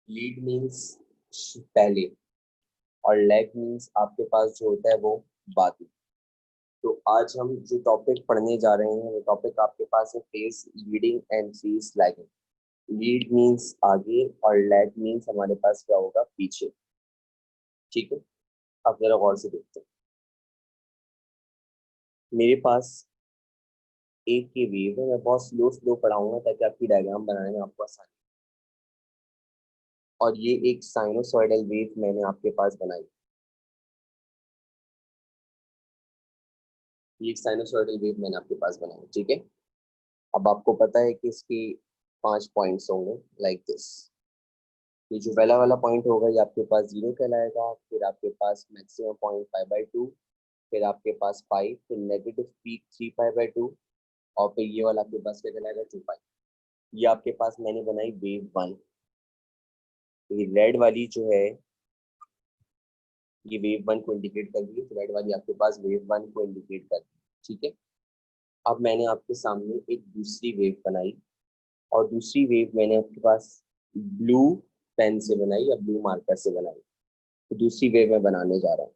Lead means पहले, और lag means आपके पास जो होता है वो बाद में। तो आज हम जो टॉपिक पढ़ने जा रहे हैं वो टॉपिक आपके पास है face leading and face lagging. Lead means आगे और लैग मीन्स हमारे पास क्या होगा, पीछे। ठीक है, अब जरा गौर से देखते हैं। मेरे पास एक की वेव है, मैं बहुत स्लो स्लो पढ़ाऊंगा ताकि आपकी डायग्राम बनाने में आपको आसानी। और ये एक साइनोसॉइडल वेव मैंने आपके पास बनाई। ये एक साइनोसॉइडल वेव मैंने आपके पास बनाई, ठीक है। अब आपको पता है कि इसके 5 पॉइंट्स होंगे लाइक दिस। ये जो पहला वाला पॉइंट होगा ये आपके पास 0 कहलाएगा, फिर आपके पास मैक्सिमम पॉइंट 5/2, फिर आपके पास 5, फिर नेगेटिव पीक 3/2, और फिर ये वाला आपके पास क्या कहलाएगा, 2π। ये आपके पास मैंने बनाई वेव 1। ये रेड वाली जो है ये वेव 1 को इंडिकेट कर रही है, तो रेड वाली आपके पास वेव 1 को इंडिकेट कर रही है, ठीक है। अब मैंने आपके सामने एक दूसरी वेव बनाई, और दूसरी वेव मैंने आपके पास ब्लू पेन से बनाई या ब्लू मार्कर से बनाई। तो दूसरी वेव मैं बनाने जा रहा हूँ।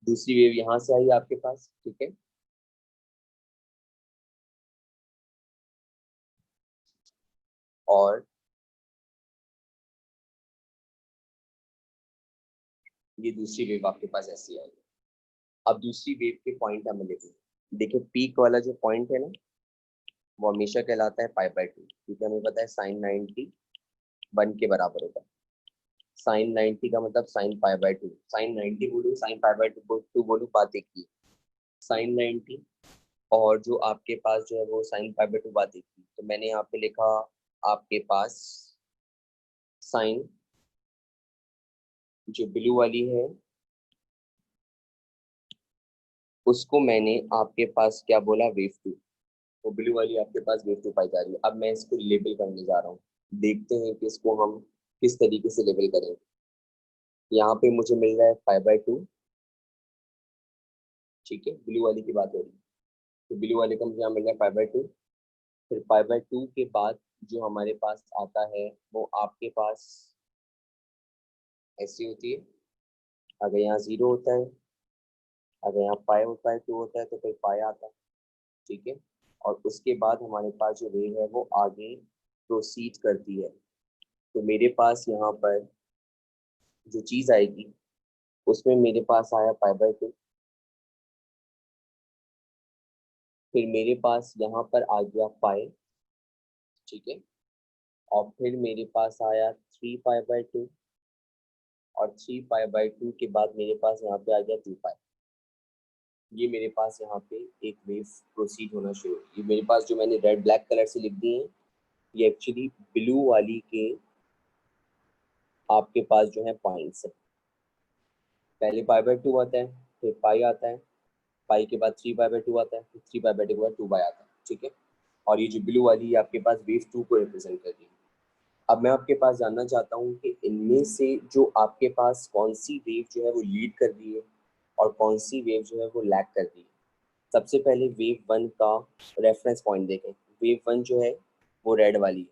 दूसरी वेव यहाँ से आई आपके पास, ठीक है। और ये दूसरी वेव आपके पास ऐसी आई। अब दूसरी वेव के पॉइंट हमें लिखेंगे। देखिए पीक वाला जो पॉइंट है ना, वो हमेशा कहलाता है 5/2, क्योंकि हमें पता है साइन 90 1 के बराबर होता है। साइन 90 का मतलब साइन 5/2। साइन 90 बोलूँ, साइन 5/2 बोलूँ, बात एक ही है। साइन 90 और जो आपके पास जो है वो साइन 5/2 बात एक ही। तो मैंने यहाँ पे लिखा आपके पास साइन जो ब्लू वाली है उसको मैंने आपके पास क्या बोला, वेव 2। वो ब्लू वाली आपके पास वेव 2 पाई जा रही है। अब मैं इसको लेबल करने जा रहा हूँ। देखते हैं कि इसको हम किस तरीके से लेबल करेंगे। यहाँ पे मुझे मिल रहा है 5/2, ठीक है, ब्लू वाली की बात हो रही है। तो ब्लू वाले का मुझे यहाँ मिल रहा है 5/2। फिर 5/2 के बाद जो हमारे पास आता है वो आपके पास ऐसी होती है। अगर यहाँ 0 होता है, अगर यहाँ पाई होता है, 2 होता है, तो फिर पाई आता है, ठीक है। और उसके बाद हमारे पास जो वेव है वो आगे प्रोसीड करती है। तो मेरे पास यहाँ पर जो चीज़ आएगी उसमें मेरे पास आया 5/2। फिर मेरे पास यहाँ पर आ गया पाई, ठीक है। और फिर मेरे पास आया 3π/2, और 3π/2 के बाद मेरे पास यहाँ पे आ गया 2π। ये मेरे पास यहाँ पे एक वेव प्रोसीड होना शुरू हुई। ये मेरे पास जो मैंने रेड ब्लैक कलर से लिख दी है ये एक्चुअली ब्लू वाली के आपके पास जो है पॉइंट्स है। पहले π/2 आता है, फिर पाई आता है, पाई के बाद 3π/2 आता है, फिर 3π/2 के बाद 2π आता है, ठीक है। और ये जो ब्लू वाली है आपके पास वेव 2 को रिप्रेजेंट कर रही है। अब मैं आपके पास जानना चाहता हूँ कि इनमें से जो आपके पास कौन सी वेव जो है वो लीड कर रही है और कौन सी वेव जो है वो लैग कर रही है। सबसे पहले वेव 1 का रेफरेंस पॉइंट देखें। वेव 1 जो है वो रेड वाली है।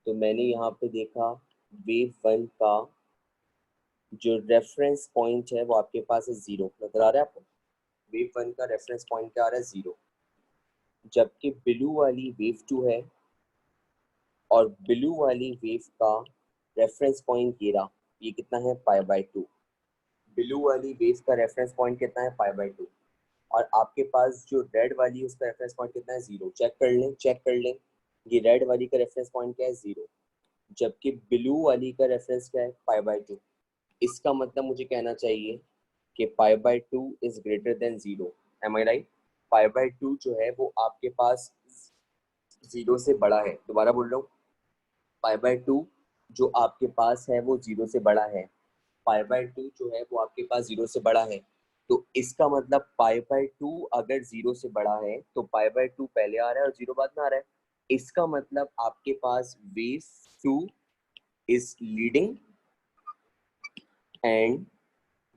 तो मैंने यहाँ पे देखा वेव 1 का जो रेफरेंस पॉइंट है वो आपके पास है 0, नजर आ रहा है आपको। वेव 1 का रेफरेंस पॉइंट क्या आ रहा है, 0। जबकि ब्लू वाली वेव 2 है, और ब्लू वाली वेव का रेफरेंस पॉइंट ये कितना है, π/2। ब्लू वाली वेव का रेफरेंस पॉइंट कितना है, π/2। और आपके पास जो रेड वाली है उसका रेफरेंस पॉइंट कितना है, 0। चेक कर लें ये रेड वाली का रेफरेंस पॉइंट क्या है, 0। जबकि ब्लू वाली का रेफरेंस क्या है, π/2। इसका मतलब मुझे कहना चाहिए कि π/2 is greater than 0। Am I right. π/2 जो है वो आपके पास 0 से बड़ा है। दोबारा बोल रहा हूँ, π/2 जो आपके पास है वो 0 से बड़ा है। π/2 जो है वो आपके पास 0 से बड़ा है। तो इसका मतलब π/2 अगर 0 से बड़ा है तो π/2 पहले आ रहा है और 0 बाद में आ रहा है। इसका मतलब आपके पास wave 2 is leading and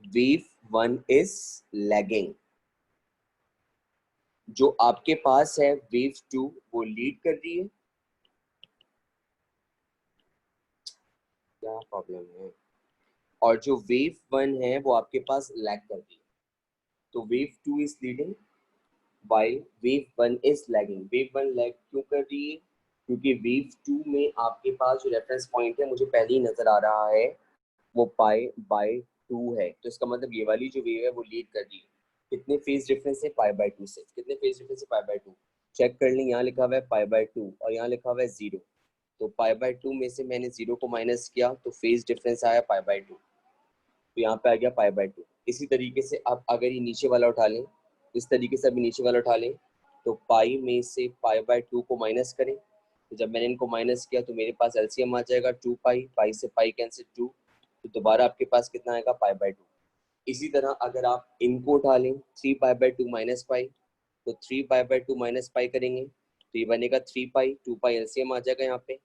wave 1 is lagging. जो आपके पास है वेव 2 वो लीड कर रही है, क्या प्रॉब्लम है। और जो वेव 1 है वो आपके पास लैग कर रही है, तो wave 2 is leading while wave 1 is lagging. Wave 1 lag क्यों कर रही है, क्योंकि वेव 2 में आपके पास जो रेफरेंस पॉइंट है मुझे पहले ही नजर आ रहा है वो पाई बाय 2 है, तो इसका मतलब ये वाली जो वेव है वो लीड कर रही है। कितने फेज डिफरेंस है, पाई बाय 2 से। कितने फेज डिफरेंस है, पाई बाय 2। चेक कर लें, यहाँ लिखा हुआ है पाई बाय 2 और यहाँ लिखा हुआ है 0, तो पाई बाय 2 में से मैंने 0 को माइनस किया तो फेज डिफरेंस आया पाई बाय 2, तो यहाँ पे आ गया पाई बाय 2। इसी तरीके से आप अगर ये नीचे वाला उठा लें, इस तरीके से अभी नीचे वाला उठा लें, तो पाई में से पाई बाय 2 को माइनस करें, तो जब मैंने इनको माइनस किया तो मेरे पास एलसीएम आ जाएगा 2 पाई, पाई से पाई कैंसिल 2, तो दोबारा आपके पास कितना आएगा, पाई बाय 2। इसी तरह अगर आप इनको उठा लें 3 पाई बाय 2 माइनस पाई, तो 3 पाई बाय 2 माइनस पाई करेंगे तो ये बनेगा 3 पाई, 2 पाई एलसीएम आ जाएगा यहाँ पे,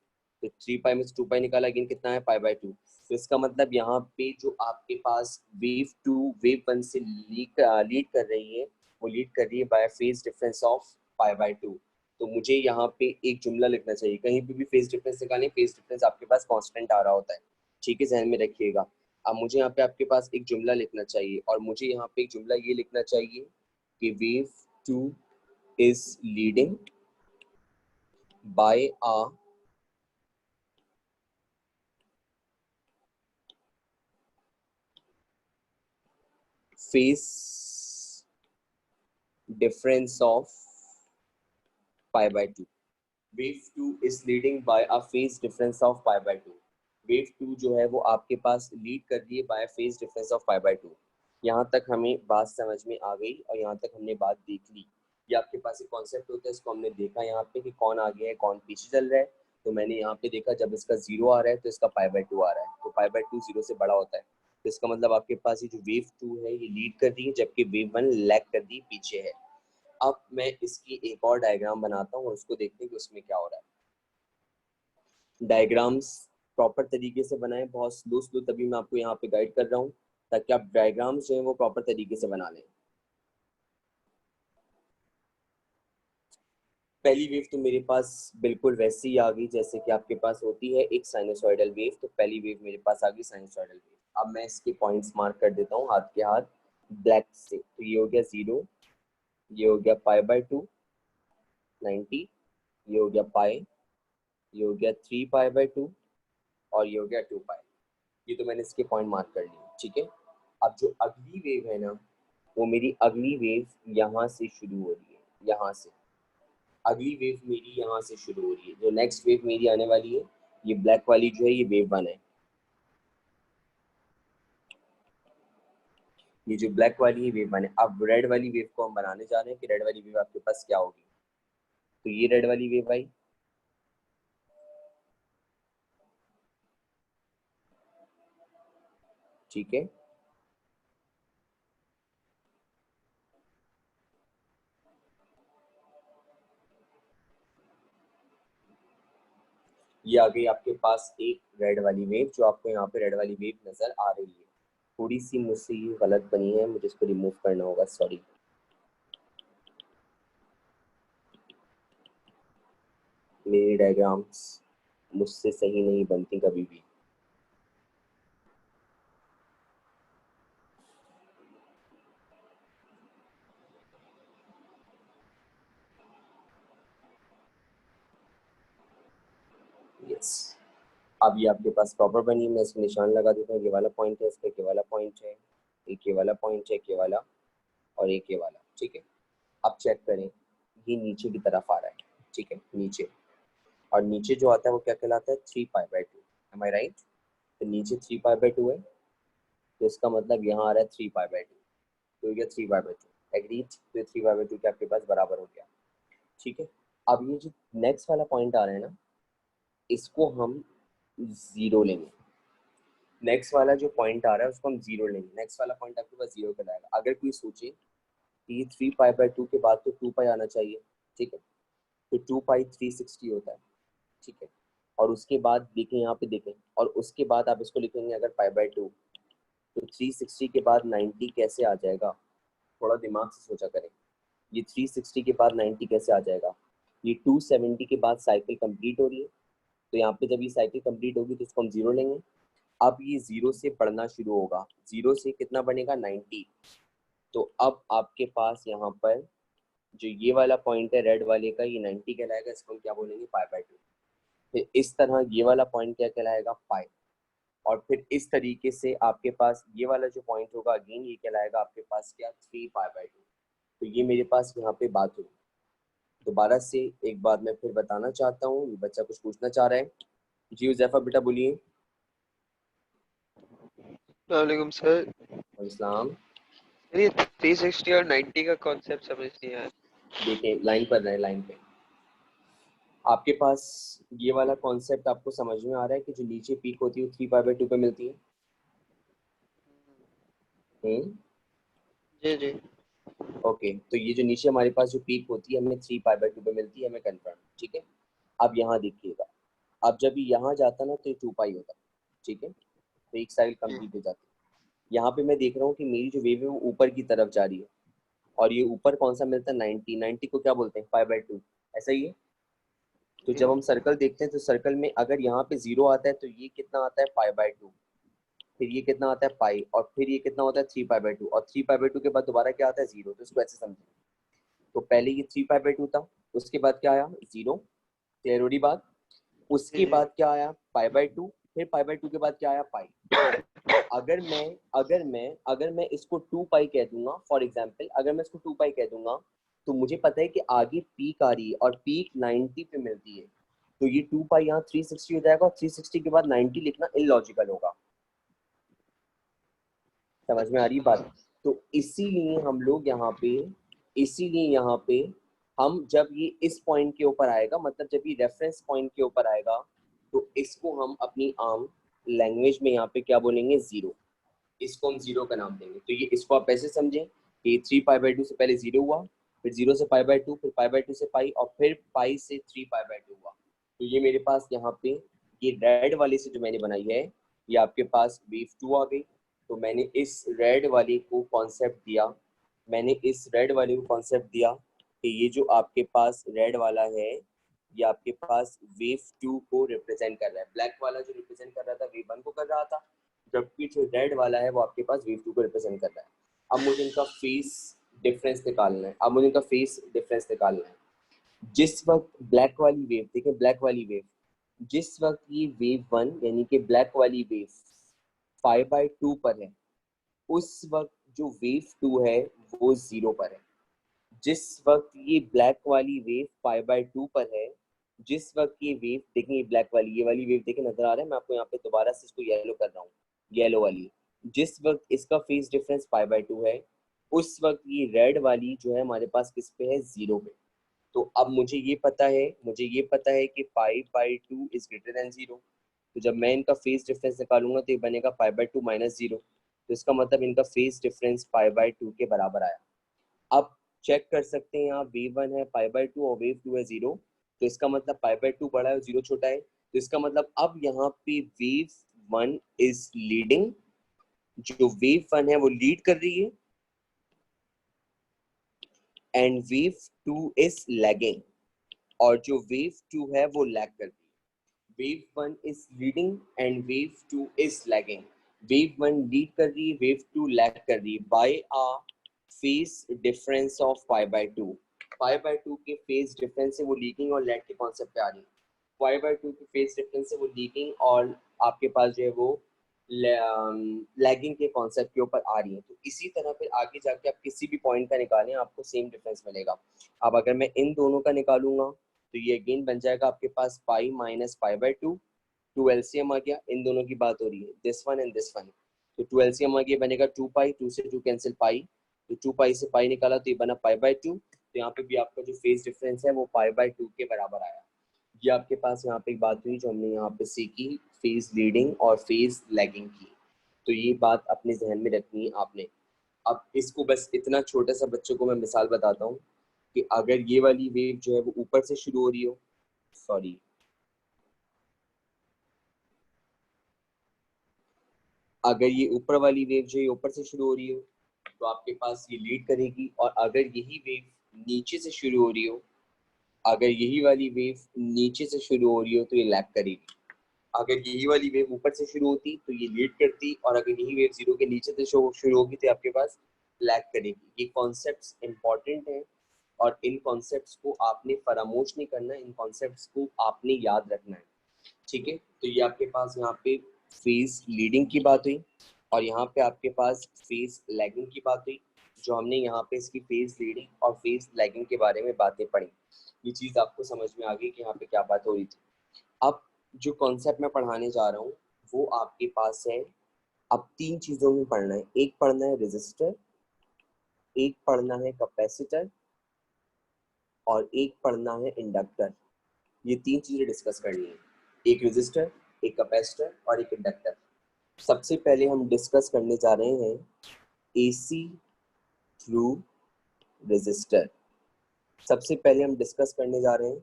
तो 3 पाई में से 2 पाई निकाला, अगेन कितना है, पाई बाय 2। तो इसका मतलब यहाँ पे जो आपके पास वेव 2 वेव 1 से लीड कर रही है, वो लीड कर रही है bye phase difference of pi by 2। तो मुझे यहाँ पे एक जुमला लिखना चाहिए, कहीं पे भी फेज डिफरेंस निकालें, फेज डिफरेंस आपके पास कांस्टेंट आ रहा होता है, ठीक है, ध्यान में रखिएगा। अब मुझे यहाँ पे आपके पास एक जुमला लिखना चाहिए, और मुझे यहाँ पे एक जुमला ये लिखना चाहिए कि wave 2 is leading by a phase difference of pi by 2। wave 2 is leading by a phase difference of pi by 2। wave 2 जो है वो आपके पास लीड कर रही है by a phase difference of pi by 2। यहाँ तक हमें बात समझ में आ गई और यहाँ तक हमने बात देख ली। ये आपके पास एक कॉन्सेप्ट होता है, इसको हमने देखा यहाँ पे कि कौन आगे है कौन पीछे चल रहा है। तो मैंने यहाँ पे देखा जब इसका 0 आ रहा है तो इसका पाई बाय 2 आ रहा है, तो पाई बाय 2 0 से बड़ा होता है, तो इसका मतलब आपके पास ये जो वेव 2 है ये लीड कर रही है, जबकि वेव 1 लैग कर रही है, पीछे है। अब मैं इसकी एक और डायग्राम बनाता हूँ और उसको देखते हैं कि उसमें क्या हो रहा है। डायग्राम्स प्रॉपर तरीके से बनाएं, बहुत स्लो स्लो, तभी मैं आपको यहाँ पे गाइड कर रहा हूँ ताकि आप डायग्राम्स जो है वो प्रॉपर तरीके से बना लें। पहली वेव तो मेरे पास बिल्कुल वैसी ही आ गई जैसे कि आपके पास होती है एक साइनोसॉइडल वेव, तो पहली वेव मेरे पास आ गई साइनोसॉइडल वेव। अब मैं इसके पॉइंट्स मार्क कर देता हूँ हाथ के हाथ ब्लैक से, तो ये हो गया 0, ये हो गया पाई बाय 2 90, ये हो गया पाई, ये हो गया 3 पाई बाय 2 और ये हो गया 2 पाई। ये तो मैंने इसके पॉइंट मार्क कर लिए, ठीक है। अब जो अगली वेव है ना, वो मेरी अगली वेव यहाँ से शुरू हो रही है, यहाँ से अगली वेव मेरी यहाँ से शुरू हो रही है। जो नेक्स्ट वेव मेरी आने वाली है, ये ब्लैक वाली जो है ये वेव 1 है। ये जो ब्लैक वाली है वेव 1 है। अब रेड वाली वेव को हम बनाने जा रहे हैं कि रेड वाली वेव आपके पास क्या होगी। तो ये रेड वाली वेव आई, ठीक है। ये आ गई आपके पास एक रेड वाली वेव, जो आपको यहाँ पे रेड वाली वेव नजर आ रही है। थोड़ी सी मुझसे ये गलत बनी है, मुझे इसको रिमूव करना होगा, सॉरी। मेरी डायग्राम्स मुझसे सही नहीं बनती कभी भी। यस, अब ये आपके पास प्रॉपर बनी है। मैं इसको निशान लगा देता हूँ, ये वाला पॉइंट है, इसका ये वाला पॉइंट है, एक ये वाला पॉइंट है, एक ये वाला और एक ये वाला, ठीक है। अब चेक करें, ये नीचे की तरफ आ रहा है, ठीक है, नीचे। और नीचे जो आता है वो क्या कहलाता है, 3 pi by 2। Am I right? तो नीचे 3 पाई बाय 2 है, तो इसका मतलब यहाँ आ रहा है 3 पाई बाय 2, तो ये 3 पाई बाय 2 एग्रीड, तो 3 पाई बाय 2 के आपके पास बराबर हो गया, ठीक है। अब ये जो नेक्स्ट वाला पॉइंट आ रहा है ना, इसको हम 0 लेंगे। नेक्स्ट वाला जो पॉइंट आ रहा है उसको हम 0 लेंगे, नेक्स्ट वाला पॉइंट आपके पास 0 पे आएगा। अगर कोई सोचे कि 3 पाई बाय 2 के बाद तो 2 पाई आना चाहिए, ठीक है, तो 2 पाई 360 होता है, ठीक है। और उसके बाद देखें, यहाँ पे देखें, और उसके बाद आप इसको लिखेंगे अगर पाई बाय 2, तो 360 के बाद 90 कैसे आ जाएगा, थोड़ा दिमाग से सोचा करें। ये 360 के बाद 90 कैसे आ जाएगा, ये 270 के बाद साइकिल कंप्लीट हो रही है, तो यहाँ पे जब ये साइकिल कंप्लीट होगी तो इसको हम 0 लेंगे। अब ये 0 से बढ़ना शुरू होगा, 0 से कितना बनेगा 90। तो अब आपके पास यहाँ पर जो ये वाला पॉइंट है रेड वाले का, ये 90 कहलाएगा, इसको हम क्या बोलेंगे पाई/2। फिर इस तरह ये वाला पॉइंट क्या कहलाएगा पाई, और फिर इस तरीके से आपके पास ये वाला जो पॉइंट होगा अगेन ये कहलाएगा आपके पास क्या 3 पाई/2। तो ये मेरे पास यहाँ पे बात हुई। दोबारा से एक बार मैं फिर बताना चाहता हूँ, ये बच्चा कुछ पूछना चाह रहा है। जी उज़ैफा बेटा बोलिए। वालेकुम सर। इस्लाम। ये 360 और 90 का कॉन्सेप्ट समझ नहीं आया। देखिए लाइन पर रहे, लाइन पे आपके पास ये वाला कॉन्सेप्ट आपको समझ में आ रहा है कि जो नीचे पीक होती है वो 3 पाई/2 पे मिलती है। जी जी। ओके, तो ये जो नीचे हमारे पास जो पीक होती है हमें 3 पाई/2 पे मिलती है, हमें कन्फर्म। ठीक है, अब यहाँ देखिएगा, अब जब ये यहाँ जाता ना तो ये 2 पाई होता। ठीक है, तो एक साइड कंप्लीट हो जाती है। यहाँ पे मैं देख रहा हूँ कि मेरी जो वेव है वो ऊपर की तरफ जा रही है, और ये ऊपर कौन सा मिलता है 90। 90 को क्या बोलते हैं पाई/2, ऐसा ही है। तो जब हम सर्कल देखते हैं तो सर्कल में अगर यहाँ पे 0 आता है तो ये कितना आता है पाई/2, फिर ये कितना आता है पाई, और फिर ये कितना होता है 3 पाई/2, और 3 पाई/2 के बाद दोबारा क्या आता है 0। तो इसको ऐसे समझिए, तो पहले ये 3 पाई/2 था, उसके बाद क्या आया 0, क्लियर हो रही बात। जी उसके जी। बाद क्या आया पाई/2, फिर पाई/2 के बाद क्या आया पाई। अगर मैं इसको 2 पाई कह दूंगा फॉर एग्जाम्पल, अगर मैं इसको 2 पाई कह दूंगा तो मुझे पता है कि आगे पीक आ रही है और पीक 90 पे मिलती है, तो ये 2 पाई यहाँ 360 हो जाएगा, और 360 के बाद 90 लिखना इलॉजिकल होगा। समझ में आ रही अच्छा। बात। तो इसीलिए यहाँ पे हम जब ये इस पॉइंट के ऊपर आएगा, मतलब जब ये रेफरेंस पॉइंट के ऊपर आएगा, तो इसको हम अपनी आम लैंग्वेज में यहाँ पे क्या बोलेंगे 0। इसको हम 0 का नाम देंगे। तो ये इसको आप ऐसे समझें कि 3 पाई/2 से पहले 0 हुआ, फिर 0 से पाई/2, फिर पाई/2 से पाई, और फिर पाई से 3 पाई/2 हुआ। तो ये मेरे पास यहाँ पे ये रेड वाले से जो मैंने बनाई है, ये आपके पास वेव 2 आ गई। तो मैंने इस रेड वाले को कॉन्सेप्ट दिया, कि ये जो आपके पास रेड वाला है ये आपके पास वेव 2 को रिप्रेजेंट कर रहा है। ब्लैक वाला जो रिप्रेजेंट कर रहा था वेव 1 को कर रहा था, जबकि जो रेड वाला है वो आपके पास वेव 2 को रिप्रेजेंट कर रहा है। अब मुझे इनका फेस डिफरेंस निकालना है। जिस वक्त ब्लैक वाली वेव, देखिए ब्लैक वाली वेव, जिस वक्त ये वेव 1 यानी कि ब्लैक वाली वेव 5/2 पर है, उस वक्त जो वेव 2 है वो 0 पर है। जिस वक्त ये ब्लैक वाली वेव पाई/2 पर है, जिस वक्त ये वेव देखिए, ये ब्लैक वाली ये वाली वेव देखिए नजर आ रहा है, मैं आपको यहाँ पे दोबारा से इसको येलो कर रहा हूँ, येलो वाली, जिस वक्त इसका फेज डिफरेंस पाई/2 है, उस वक्त ये रेड वाली जो है हमारे पास किस पे है 0 पे। तो अब मुझे ये पता है कि पाई/2 इज ग्रेटर देन 0। तो जब मैं इनका फेज डिफरेंस निकालूंगा तो ये बनेगा पाई/2 माइनस 0। तो इसका मतलब इनका फेज डिफरेंस पाई/2 के बराबर आया। अब चेक कर सकते हैं यहाँ वेव 1 है पाई/2 और वेव 2 है 0। तो इसका मतलब पाई/2 बड़ा है और 0 छोटा है। तो इसका मतलब अब यहाँ पे वेव 1 इज लीडिंग, जो वेव 1 है वो लीड कर रही है, एंड वेव 2 इज लैगिंग, और जो वेव 2 है वो लैग कर रही है। Wave 1 is leading and wave 2 is lagging. Wave 1 lead कर रही है, वेव 2 लैग कर रही है by a phase difference of पाई/2। पाई/2 के फेज डिफरेंस से वो लीडिंग और लैग के कॉन्सेप्ट पे आ रही है। पाई/2 के फेज डिफरेंस से वो लीडिंग और आपके पास जो है वो लैगिंग के कॉन्सेप्ट के ऊपर आ रही है। तो इसी तरह फिर आगे जाके आप किसी भी पॉइंट का निकालें आपको सेम डिफरेंस मिलेगा। अब अगर मैं इन दोनों का निकालूंगा तो ये अगेन बन जाएगा आपके पास पाई माइनस पाई/2। 2 एलसीएम आ गया, इन दोनों की बात हो रही है, this one and this one. तो 2 एलसीएम आ गया, बनेगा 2 पाई, 2 से 2 कैंसिल पाई, तो 2 पाई से पाई निकाला तो ये बना पाई/2। तो यहाँ पे भी आपका जो फेज डिफरेंस है वो पाई/2 के बराबर आया। ये आपके पास यहाँ पे एक बात हुई जो हमने यहाँ पे सीखी, फेज लीडिंग और फेज लैगिंग की। तो ये बात अपने जहन में रखनी है आपने। अब इसको बस इतना छोटा सा बच्चों को मैं मिसाल बताता हूँ कि अगर ये वाली वेव जो है वो ऊपर से शुरू हो रही हो, सॉरी, अगर ये ऊपर वाली वेव जो है ऊपर से शुरू हो रही हो तो आपके पास ये लीड करेगी, और अगर यही वेव नीचे से शुरू हो रही हो, अगर यही वाली वेव नीचे से शुरू हो रही हो तो ये लैग करेगी। अगर यही वाली वेव ऊपर से शुरू होती तो ये लीड करती, और अगर यही वेव जीरो के नीचे से शुरू होगी तो आपके पास लैग करेगी। ये कॉन्सेप्ट्स इंपॉर्टेंट हैं और इन कॉन्सेप्ट्स को आपने फरामोश नहीं करना है, इन कॉन्सेप्ट्स को आपने याद रखना है, ठीक है। तो ये आपके पास यहाँ पे फेज लीडिंग की बात हुई और यहाँ पे आपके पास फेज लैगिंग की बात हुई, जो हमने यहाँ पे इसकी फेज लीडिंग और फेज लैगिंग के बारे में बातें पढ़ी। ये चीज़ आपको समझ में आ गई कि यहाँ पे क्या बात हो रही थी। अब जो कॉन्सेप्ट मैं पढ़ाने जा रहा हूँ वो आपके पास है, अब तीन चीज़ों में पढ़ना है। एक पढ़ना है रेजिस्टर, एक पढ़ना है कैपेसिटर और एक पढ़ना है इंडक्टर। ये तीन चीज़ें डिस्कस करनी है, एक रेजिस्टर, एक कैपेसिटर और एक इंडक्टर। सबसे पहले हम डिस्कस करने जा रहे हैं एसी थ्रू रेजिस्टर। सबसे पहले हम डिस्कस करने जा रहे हैं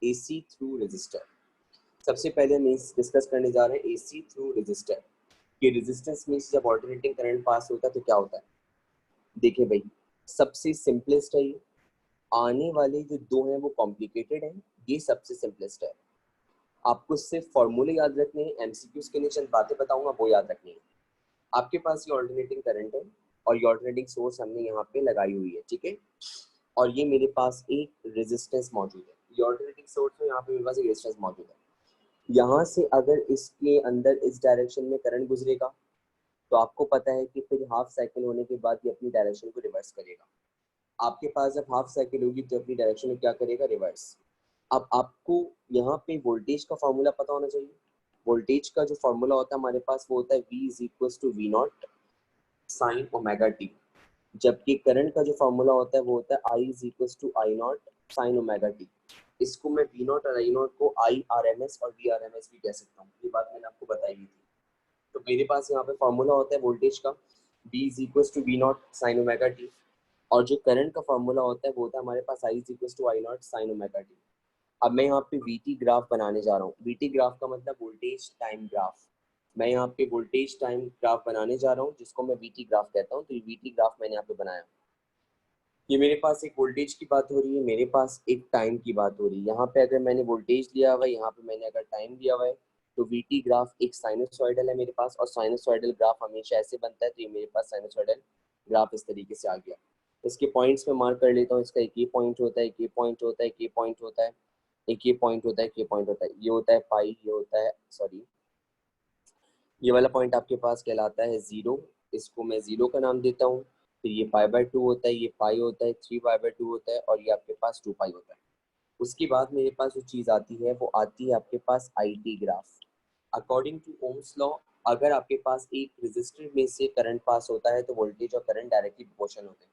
एसी थ्रू रेजिस्टर। सबसे पहले हम डिस्कस करने जा रहे हैं एसी थ्रू रेजिस्टर। ये रेजिस्टेंस में जब ऑल्टरनेटिंग करंट पास होता है तो क्या होता है। देखिए भाई, सबसे सिंपलेस्ट है ये, आने वाले जो दो हैं वो कॉम्प्लिकेटेड हैं, ये सबसे सिंपलेस्ट है। आपको सिर्फ फॉर्मूले याद रखने हैं, एमसीक्यूज के लिए चंद बातें बताऊंगा वो याद रखनी है। आपके पास ये ऑल्टरनेटिंग करंट है और ये ऑल्टरनेटिंग सोर्स हमने यहाँ पे लगाई हुई है, ठीक है। और ये मेरे पास एक रेजिस्टेंस मौजूद है, ये ऑल्टरनेटिंग सोर्स है, यहाँ पे मेरे पास एक रेजिस्टेंस मौजूद है। यहाँ से अगर इसके अंदर इस डायरेक्शन में करंट गुजरेगा तो आपको पता है कि फिर हाफ साइकिल होने के बाद ये अपनी डायरेक्शन को रिवर्स करेगा। आपके पास जब हाफ साइकिल होगी तो अपनी डायरेक्शन में क्या करेगा, रिवर्स। अब आपको यहाँ पे वोल्टेज का फॉर्मूला पता होना चाहिए। वोल्टेज का जो फॉर्मूला होता है हमारे पास वो होता है V is equal to V naught sine omega T, जबकि करंट का जो फॉर्मूला होता है वो होता है I is equal to I naught sine omega T. इसको मैं वी नॉट और आई नॉट को आई आर एम एस और वी आर एम एस भी कह सकता हूँ, ये बात मैंने आपको बताई थी। तो मेरे पास यहाँ पे फॉर्मूला होता है वोल्टेज का V is equal to V naught sine omega T, और जो करंट का फॉर्मूला होता है वो होता है हमारे पास I is equal to I naught sine omega T. अब मैं यहाँ पे वीटी ग्राफ बनाने जा रहा हूँ। वीटी ग्राफ का मतलब वोल्टेज टाइम ग्राफ। मैं यहाँ पे वोल्टेज टाइम ग्राफ बनाने जा रहा हूँ जिसको मैं वीटी ग्राफ कहता हूँ। तो ये वीटी ग्राफ मैंने यहाँ पे बनाया। ये मेरे पास एक वोल्टेज की बात हो रही है, मेरे पास एक टाइम की बात हो रही है। यहाँ पे अगर मैंने वोल्टेज लिया हुआ है, यहाँ पे मैंने अगर टाइम लिया हुआ है, तो वीटी ग्राफ एक साइनोसॉइडल है मेरे पास, और साइनोसॉइडल ग्राफ हमेशा ऐसे बनता है। तो ये मेरे पास साइनोसॉइडल ग्राफ इस तरीके से आ गया। इसके पॉइंट्स में मार्क कर लेता हूँ। इसका एक ये पॉइंट होता है, एक ये पॉइंट होता है, एक ये पॉइंट होता है, एक ये पॉइंट होता है, एक ये पॉइंट होता है, ये होता है पाई, ये होता है सॉरी, ये वाला पॉइंट आपके पास कहलाता है जीरो। इसको मैं जीरो का नाम देता हूँ। फिर ये पाई बाय टू होता है, ये पाई होता है, थ्री पाई बाय टू होता है, और ये आपके पास टू पाई होता है। उसके बाद मेरे पास जो चीज़ आती है वो आती है आपके पास I T graph. According to Ohm's law, अगर आपके पास एक रेजिस्टर में से करंट पास होता है तो वोल्टेज और करंट डायरेक्टली प्रोपोर्शनल होते हैं।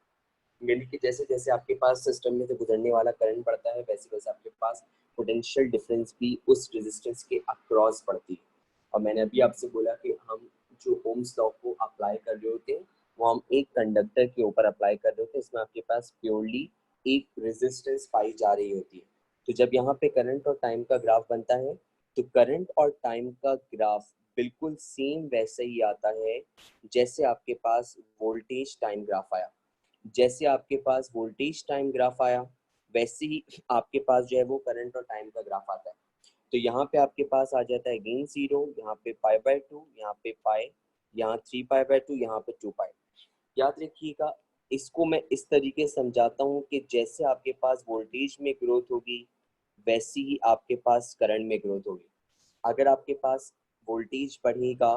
यानी कि जैसे जैसे आपके पास सिस्टम में से गुजरने वाला करंट बढ़ता है वैसे वैसे आपके पास पोटेंशियल डिफरेंस भी उस रेजिस्टेंस के अक्रॉस बढ़ती है। और मैंने अभी आपसे बोला कि हम जो ओम्स लॉ को अप्लाई कर रहे होते हैं वो हम एक कंडक्टर के ऊपर अप्लाई कर रहे होते हैं। इसमें आपके पास प्योरली एक रेजिस्टेंस पाई जा रही होती है। तो जब यहाँ पे करंट और टाइम का ग्राफ बनता है तो करंट और टाइम का ग्राफ बिल्कुल सेम वैसे ही आता है जैसे आपके पास वोल्टेज टाइम ग्राफ आया। जैसे आपके पास वोल्टेज टाइम ग्राफ आया वैसे ही आपके पास जो है वो करंट और टाइम का ग्राफ आता है। तो यहाँ पे आपके पास आ जाता है गेन जीरो, यहाँ पे पाई बाय टू, यहाँ पे पाई, यहाँ थ्री पाई बाय टू, यहाँ पे टू पाई। याद रखिएगा, इसको मैं इस तरीके से समझाता हूँ कि जैसे आपके पास वोल्टेज में ग्रोथ होगी वैसी ही आपके पास करंट में ग्रोथ होगी। अगर आपके पास वोल्टेज बढ़ेगा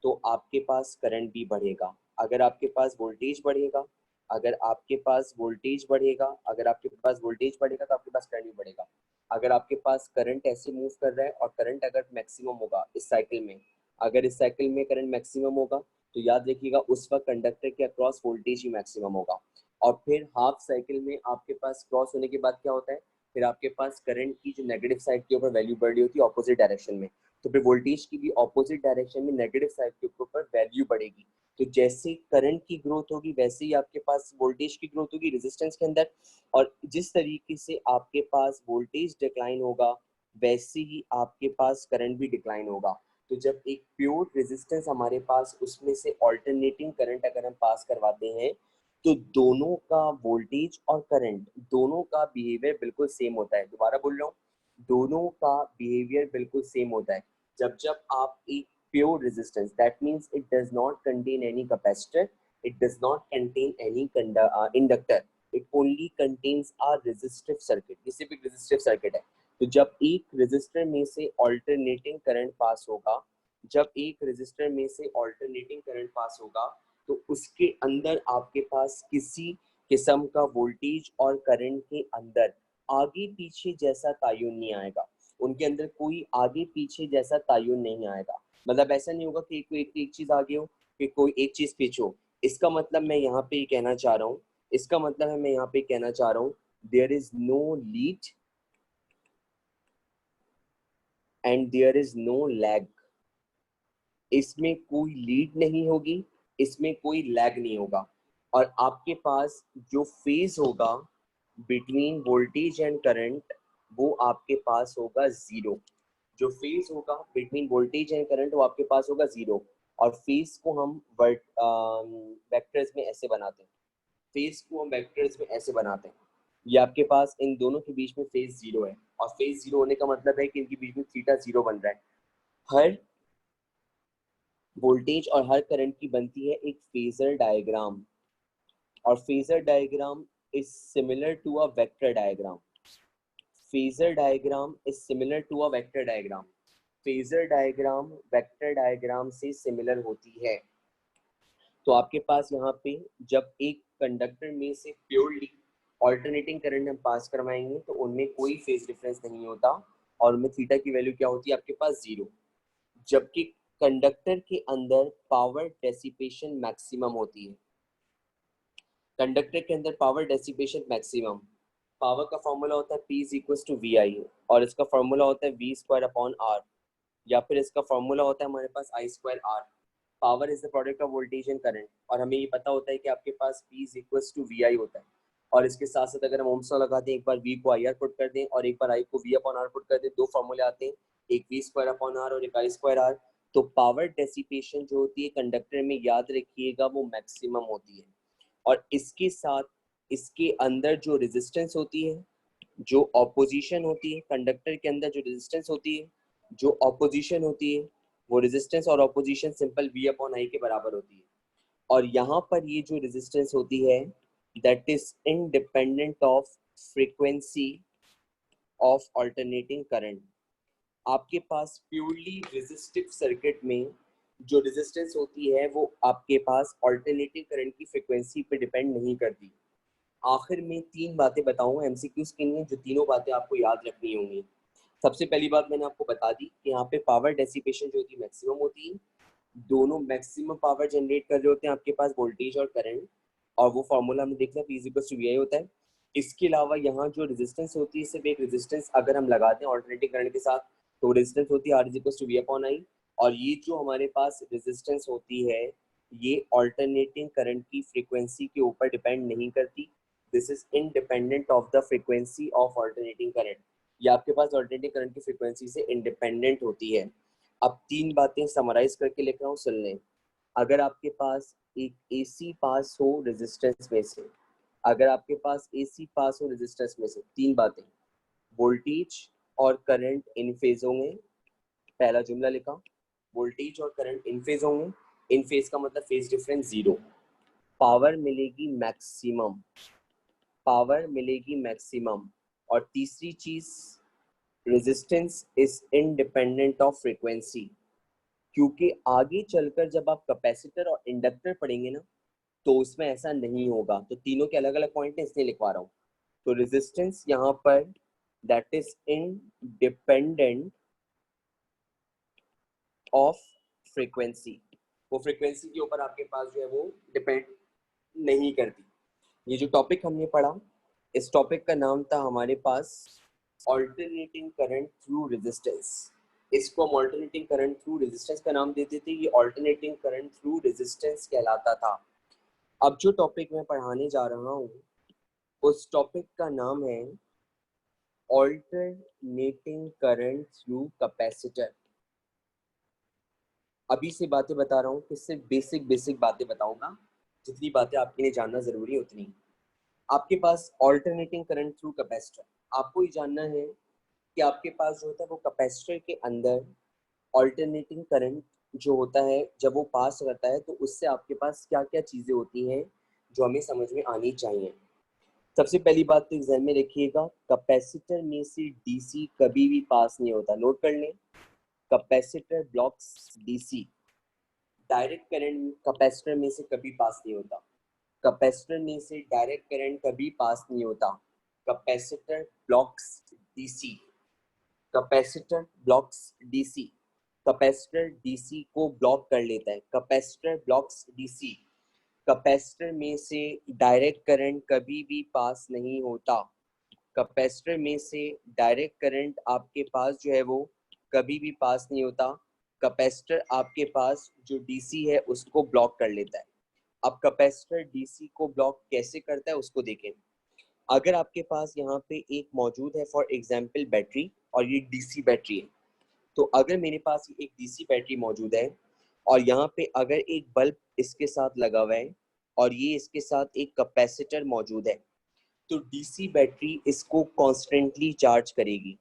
तो आपके पास करंट भी बढ़ेगा। अगर आपके पास वोल्टेज बढ़ेगा, अगर आपके पास वोल्टेज बढ़ेगा, अगर आपके पास वोल्टेज बढ़ेगा तो आपके पास करंट भी बढ़ेगा। अगर आपके पास करंट ऐसे मूव कर रहा है और करंट अगर मैक्सिमम होगा इस साइकिल में, अगर इस साइकिल में करंट मैक्सिमम होगा तो याद रखिएगा उस वक्त कंडक्टर के अक्रॉस वोल्टेज ही मैक्सिमम होगा। और फिर हाफ साइकिल में आपके पास क्रॉस होने के बाद क्या होता है, फिर आपके पास करंट की जो नेगेटिव साइड के ऊपर वैल्यू बढ़ रही होती है ऑपोजिट डायरेक्शन में, तो फिर वोल्टेज की भी ऑपोजिट डायरेक्शन में नेगेटिव साइड के ऊपर वैल्यू बढ़ेगी। तो जैसे करंट की ग्रोथ होगी वैसे ही आपके पास वोल्टेज की ग्रोथ होगी रेजिस्टेंस के अंदर, और जिस तरीके से आपके पास वोल्टेज डिक्लाइन होगा वैसे ही आपके पास करंट भी डिक्लाइन होगा। तो जब एक प्योर रेजिस्टेंस हमारे पास उसमें से ऑल्टरनेटिंग करंट अगर हम पास करवाते हैं तो दोनों का वोल्टेज और करंट दोनों का बिहेवियर बिल्कुल सेम होता है। दोबारा बोल रहा हूँ, दोनों का बिहेवियर बिल्कुल सेम होता है। जब जब आप एक pure resistance, that means it does not contain any capacitor, it does not contain any inductor, it only contains a resistive circuit, ये सिर्फ एक रेजिस्टिव सर्किट है। तो जब एक रेजिस्टर में से ऑल्टरनेटिंग करंट पास होगा, जब एक रेजिस्टर में से ऑल्टरनेटिंग करंट पास होगा, तो उसके अंदर आपके पास किसी किस्म का वोल्टेज और करंट के अंदर आगे पीछे जैसा तायुन नहीं आएगा, उनके अंदर कोई आगे पीछे जैसा तायुन नहीं आएगा। मतलब ऐसा नहीं होगा कि कोई एक चीज आगे हो कि कोई एक चीज पीछे हो। इसका मतलब मैं यहाँ पे कहना चाह रहा हूँ, इसका मतलब है मैं यहाँ पे कहना चाह रहा हूँ, there is no lead and there is no lag. इसमें कोई लीड नहीं होगी, इसमें कोई लैग नहीं होगा, और आपके पास जो फेज होगा बिटवीन वोल्टेज एंड करंट, वो आपके पास होगा जीरो। जो फेज होगा बिटवीन वोल्टेज एंड करंट वो आपके पास होगा जीरो। और फेज को हम वेक्टर्स में ऐसे बनाते हैं, फेज को हम वेक्टर्स में ऐसे बनाते हैं, ये आपके पास इन दोनों के बीच में फेज जीरो है, और फेज जीरो होने का मतलब है कि इनके बीच में थीटा जीरो बन रहा है। हर वोल्टेज और हर करंट की बनती है एक फेजर डायग्राम, और phasor diagram is similar to a vector diagram. Phasor diagram is similar to a vector diagram. Phasor diagram vector diagram से सिमिलर होती है। तो आपके पास यहाँ पे जब एक कंडक्टर में से प्योरली ऑल्टरनेटिंग करंट हम पास करवाएंगे तो उनमें कोई फेज डिफरेंस नहीं होता, और उनमें थीटा की वैल्यू क्या होती है आपके पास जीरो। जबकि कंडक्टर के अंदर पावर डेसिपेशन मैक्सिमम होती है, कंडक्टर के अंदर पावर डेसिपेशन मैक्सिमम, पावर का फॉर्मूला होता है P is equal to V I, और इसका फॉर्मूला होता है वी स्क्वायर अपॉन आर, या फिर इसका फॉर्मूला होता है हमारे पास I square R. Power is the product of voltage and current, और हमें ये पता होता है कि आपके पास P is equal to V I होता है। और इसके साथ साथ अगर हम ओम्स लॉ लगाते हैं, एक बार V को आई आर पुट कर दें और एक बार I को V अपॉन आर पुट कर दें, दो फॉर्मूले आते हैं, एक वी स्क्वायर अपॉन आर और एक आई स्क्वायर आर। तो पावर डेसिपेशन जो होती है कंडक्टर में, याद रखिएगा, वो मैक्सिमम होती है। और इसके साथ इसके अंदर जो रेजिस्टेंस होती है, जो ऑपोजिशन होती है, कंडक्टर के अंदर जो रेजिस्टेंस होती है, जो ऑपोजिशन होती है, वो रेजिस्टेंस और opposition simple V upon I के बराबर होती है। और यहाँ पर ये जो रेजिस्टेंस होती है that is independent of frequency of alternating current. आपके पास प्योरली रेजिस्टिव सर्किट में जो रेजिस्टेंस होती है वो आपके पास ऑल्टरनेटिंग करंट की फ्रीक्वेंसी पे डिपेंड नहीं करती। आखिर में तीन बातें बताऊंगा एमसीक्यूज के लिए, जो तीनों बातें आपको याद रखनी होंगी। सबसे पहली बात मैंने आपको बता दी कि यहाँ पे पावर डेसिपेशन जो होती है मैक्सिमम होती है, दोनों मैक्सिमम पावर जनरेट कर रहे होते हैं आपके पास वोल्टेज और करंट, और वो फॉर्मूला हमने देखा P इक्वल टू वी होता है। इसके अलावा यहाँ जो रेजिस्टेंस होती है, सिर्फ एक रेजिस्टेंस अगर हम लगाते हैं ऑल्टरनेटिंग करंट के साथ, तो रेजिस्टेंस होती है R is equal to V upon I. और ये जो हमारे पास रेजिस्टेंस होती है, ये ऑल्टरनेटिंग करंट की फ्रीक्वेंसी के ऊपर डिपेंड नहीं करती। This is independent of the frequency of alternating current. ये आपके पास ऑल्टरनेटिंग करंट की फ्रीक्वेंसी से इंडिपेंडेंट होती है। अब तीन बातें समराइज करके लिख रहा हूँ, सुन लें। अगर आपके पास एक एसी पास हो रेजिस्टेंस में से, अगर आपके पास एसी पास हो रेजिस्टेंस में से, तीन बातें, वोल्टेज और करंट इन फेज होंगे। पहला जुमला लिखा, वोल्टेज और करंट इन फेज होंगे। इन फेज का मतलब फेज डिफरेंस जीरो। पावर मिलेगी मैक्सिमम, पावर मिलेगी मैक्सिमम। और तीसरी चीज, resistance is independent of frequency. क्योंकि आगे चलकर जब आप कैपेसिटर और इंडक्टर पढ़ेंगे ना, तो उसमें ऐसा नहीं होगा। तो तीनों के अलग अलग पॉइंट है इसलिए लिखवा रहा हूँ। तो रेजिस्टेंस यहाँ पर that is independent of frequency, वो फ्रीक्वेंसी के ऊपर आपके पास जो है वो डिपेंड नहीं करती। ये जो टॉपिक हमने पढ़ा, इस टॉपिक का नाम था हमारे पास ऑल्टरनेटिंग करंट थ्रू रेजिस्टेंस। इसको हम ऑल्टरनेटिंग करंट थ्रू रेजिस्टेंस का नाम देते थे, ये ऑल्टरनेटिंग करंट थ्रू रेजिस्टेंस कहलाता था। अब जो टॉपिक मैं पढ़ाने जा रहा हूँ, उस टॉपिक का नाम है ऑल्टरनेटिंग करंट थ्रू कैपेसिटर। अभी से बातें बता रहा हूँ कि सिर्फ बेसिक बेसिक बातें बताऊंगा, जितनी बातें आपके लिए जानना जरूरी है उतनी। आपके पास ऑल्टरनेटिंग करंट थ्रू कैपेसिटर, आपको ये जानना है कि आपके पास जो होता है वो कैपेसिटर के अंदर ऑल्टरनेटिंग करंट जो होता है जब वो पास करता है तो उससे आपके पास क्या क्या चीज़ें होती हैं जो हमें समझ में आनी चाहिए। सबसे पहली बात तो एग्जाम में रखिएगा, कैपेसिटर में से डीसी कभी भी पास नहीं होता। नोट कर लें, capacitor blocks DC, direct current capacitor में से कभी पास नहीं होता। कैपेसिटर में से डायरेक्ट करंट कभी पास नहीं होता। Capacitor blocks DC, capacitor blocks DC, capacitor DC को ब्लॉक कर लेता है। कैपेसिटर ब्लॉक्स डीसी, कैपेसिटर में से डायरेक्ट करंट कभी भी पास नहीं होता। कैपेसिटर में से डायरेक्ट करंट आपके पास जो है वो कभी भी पास नहीं होता। कैपेसिटर आपके पास जो डीसी है उसको ब्लॉक कर लेता है। अब कैपेसिटर डीसी को ब्लॉक कैसे करता है उसको देखें। अगर आपके पास यहाँ पे एक मौजूद है फॉर एग्जांपल बैटरी, और ये डीसी बैटरी है, तो अगर मेरे पास एक डीसी बैटरी मौजूद है और यहाँ पे अगर एक बल्ब इसके साथ लगा हुआ है और ये इसके साथ एक कैपेसिटर मौजूद है, तो डीसी बैटरी इसको कॉन्स्टेंटली चार्ज करेगी।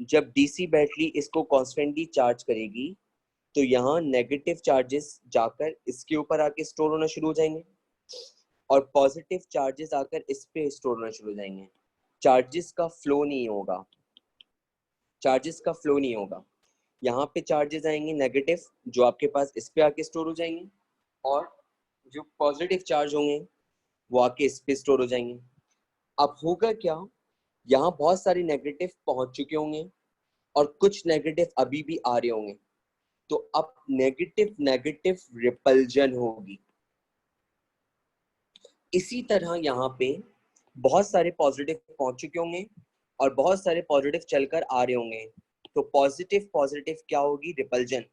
जब डीसी बैटरी इसको कॉन्स्टेंटली चार्ज करेगी तो यहाँ नेगेटिव चार्जेस जाकर इसके ऊपर आके स्टोर होना शुरू हो जाएंगे और पॉजिटिव चार्जेस आकर इस पे स्टोर होना शुरू हो जाएंगे। चार्जेस का फ्लो नहीं होगा, चार्जेस का फ्लो नहीं होगा। यहाँ पे चार्जेस आएंगे नेगेटिव जो आपके पास इस पे आके स्टोर हो जाएंगे, और जो पॉजिटिव चार्ज होंगे वो आके इस पे स्टोर हो जाएंगे। अब होगा क्या, यहाँ बहुत सारे नेगेटिव पहुंच चुके होंगे और कुछ नेगेटिव अभी भी आ रहे होंगे, तो अब नेगेटिव नेगेटिव रिपल्जन होगी। इसी तरह यहाँ पे बहुत सारे पॉजिटिव पहुंच चुके होंगे और बहुत सारे पॉजिटिव चलकर आ रहे होंगे, तो पॉजिटिव पॉजिटिव क्या होगी, रिपल्जन।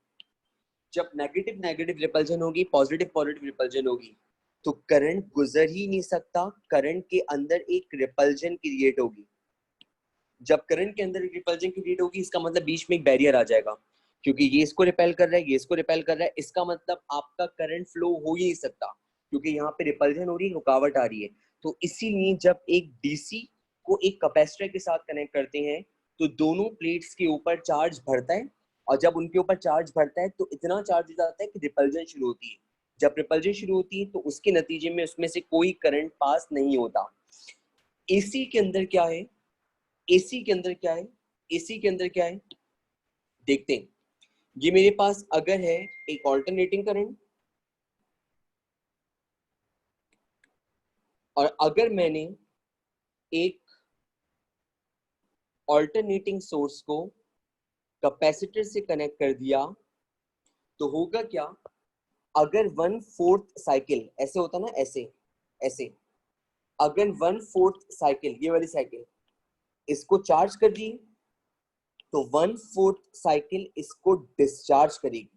जब नेगेटिव नेगेटिव रिपल्जन होगी, पॉजिटिव पॉजिटिव रिपल्जन होगी, तो करंट गुजर ही नहीं सकता। करंट के अंदर एक रिपल्जन क्रिएट होगी। जब करंट के अंदर एक रिपल्जन क्रिएट होगी, इसका मतलब बीच में एक बैरियर आ जाएगा, क्योंकि ये इसको रिपेल कर रहा है, ये इसको रिपेल कर रहा है, इसका मतलब आपका करंट फ्लो हो ही नहीं सकता, क्योंकि यहाँ पे रिपल्जन हो रही है, रुकावट आ रही है। तो इसीलिए जब एक डीसी को एक कैपेसिटर के साथ कनेक्ट करते हैं तो दोनों प्लेट्स के ऊपर चार्ज बढ़ता है, और जब उनके ऊपर चार्ज बढ़ता है तो इतना चार्ज हो जाता है कि रिपल्जन शुरू होती है। जब रिपल्जन शुरू होती है तो उसके नतीजे में उसमें से कोई करंट पास नहीं होता। एसी के अंदर क्या है, एसी के अंदर क्या है, एसी के अंदर क्या है देखते हैं। ये मेरे पास अगर है एक ऑल्टरनेटिंग करंट, और अगर मैंने एक ऑल्टरनेटिंग सोर्स को कैपेसिटर से कनेक्ट कर दिया, तो होगा क्या, अगर 1/4 साइकिल ऐसे होता ना, ऐसे ऐसे, अगर 1/4 साइकिल, ये वाली साइकिल इसको चार्ज कर दी तो 1/4 साइकिल इसको डिस्चार्ज करेगी।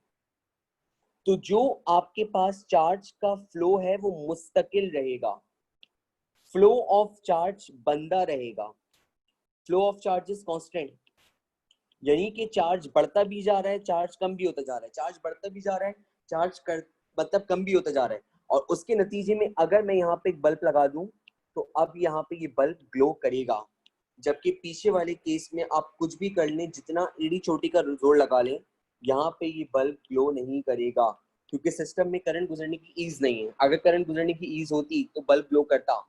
तो जो आपके पास चार्ज का फ्लो है वो मुस्तकिल रहेगा, फ्लो ऑफ चार्ज बंदा रहेगा, flow of charge is constant. यानी कि चार्ज बढ़ता भी जा रहा है, चार्ज कम भी होता जा रहा है, चार्ज बढ़ता भी जा रहा है, चार्ज कर मतलब कम भी होता जा रहा है। और उसके नतीजे में अगर मैं यहाँ पे एक बल्ब लगा दूं तो अब यहाँ पे ये बल्ब ग्लो करेगा, जबकि पीछे वाले केस में आप कुछ भी कर लें, जितना एड़ी छोटी का जोर लगा लें, यहाँ पे ये बल्ब ग्लो नहीं करेगा, क्योंकि सिस्टम में करंट गुजरने की ईज नहीं है। अगर करंट गुजरने की ईज होती तो बल्ब ग्लो करता,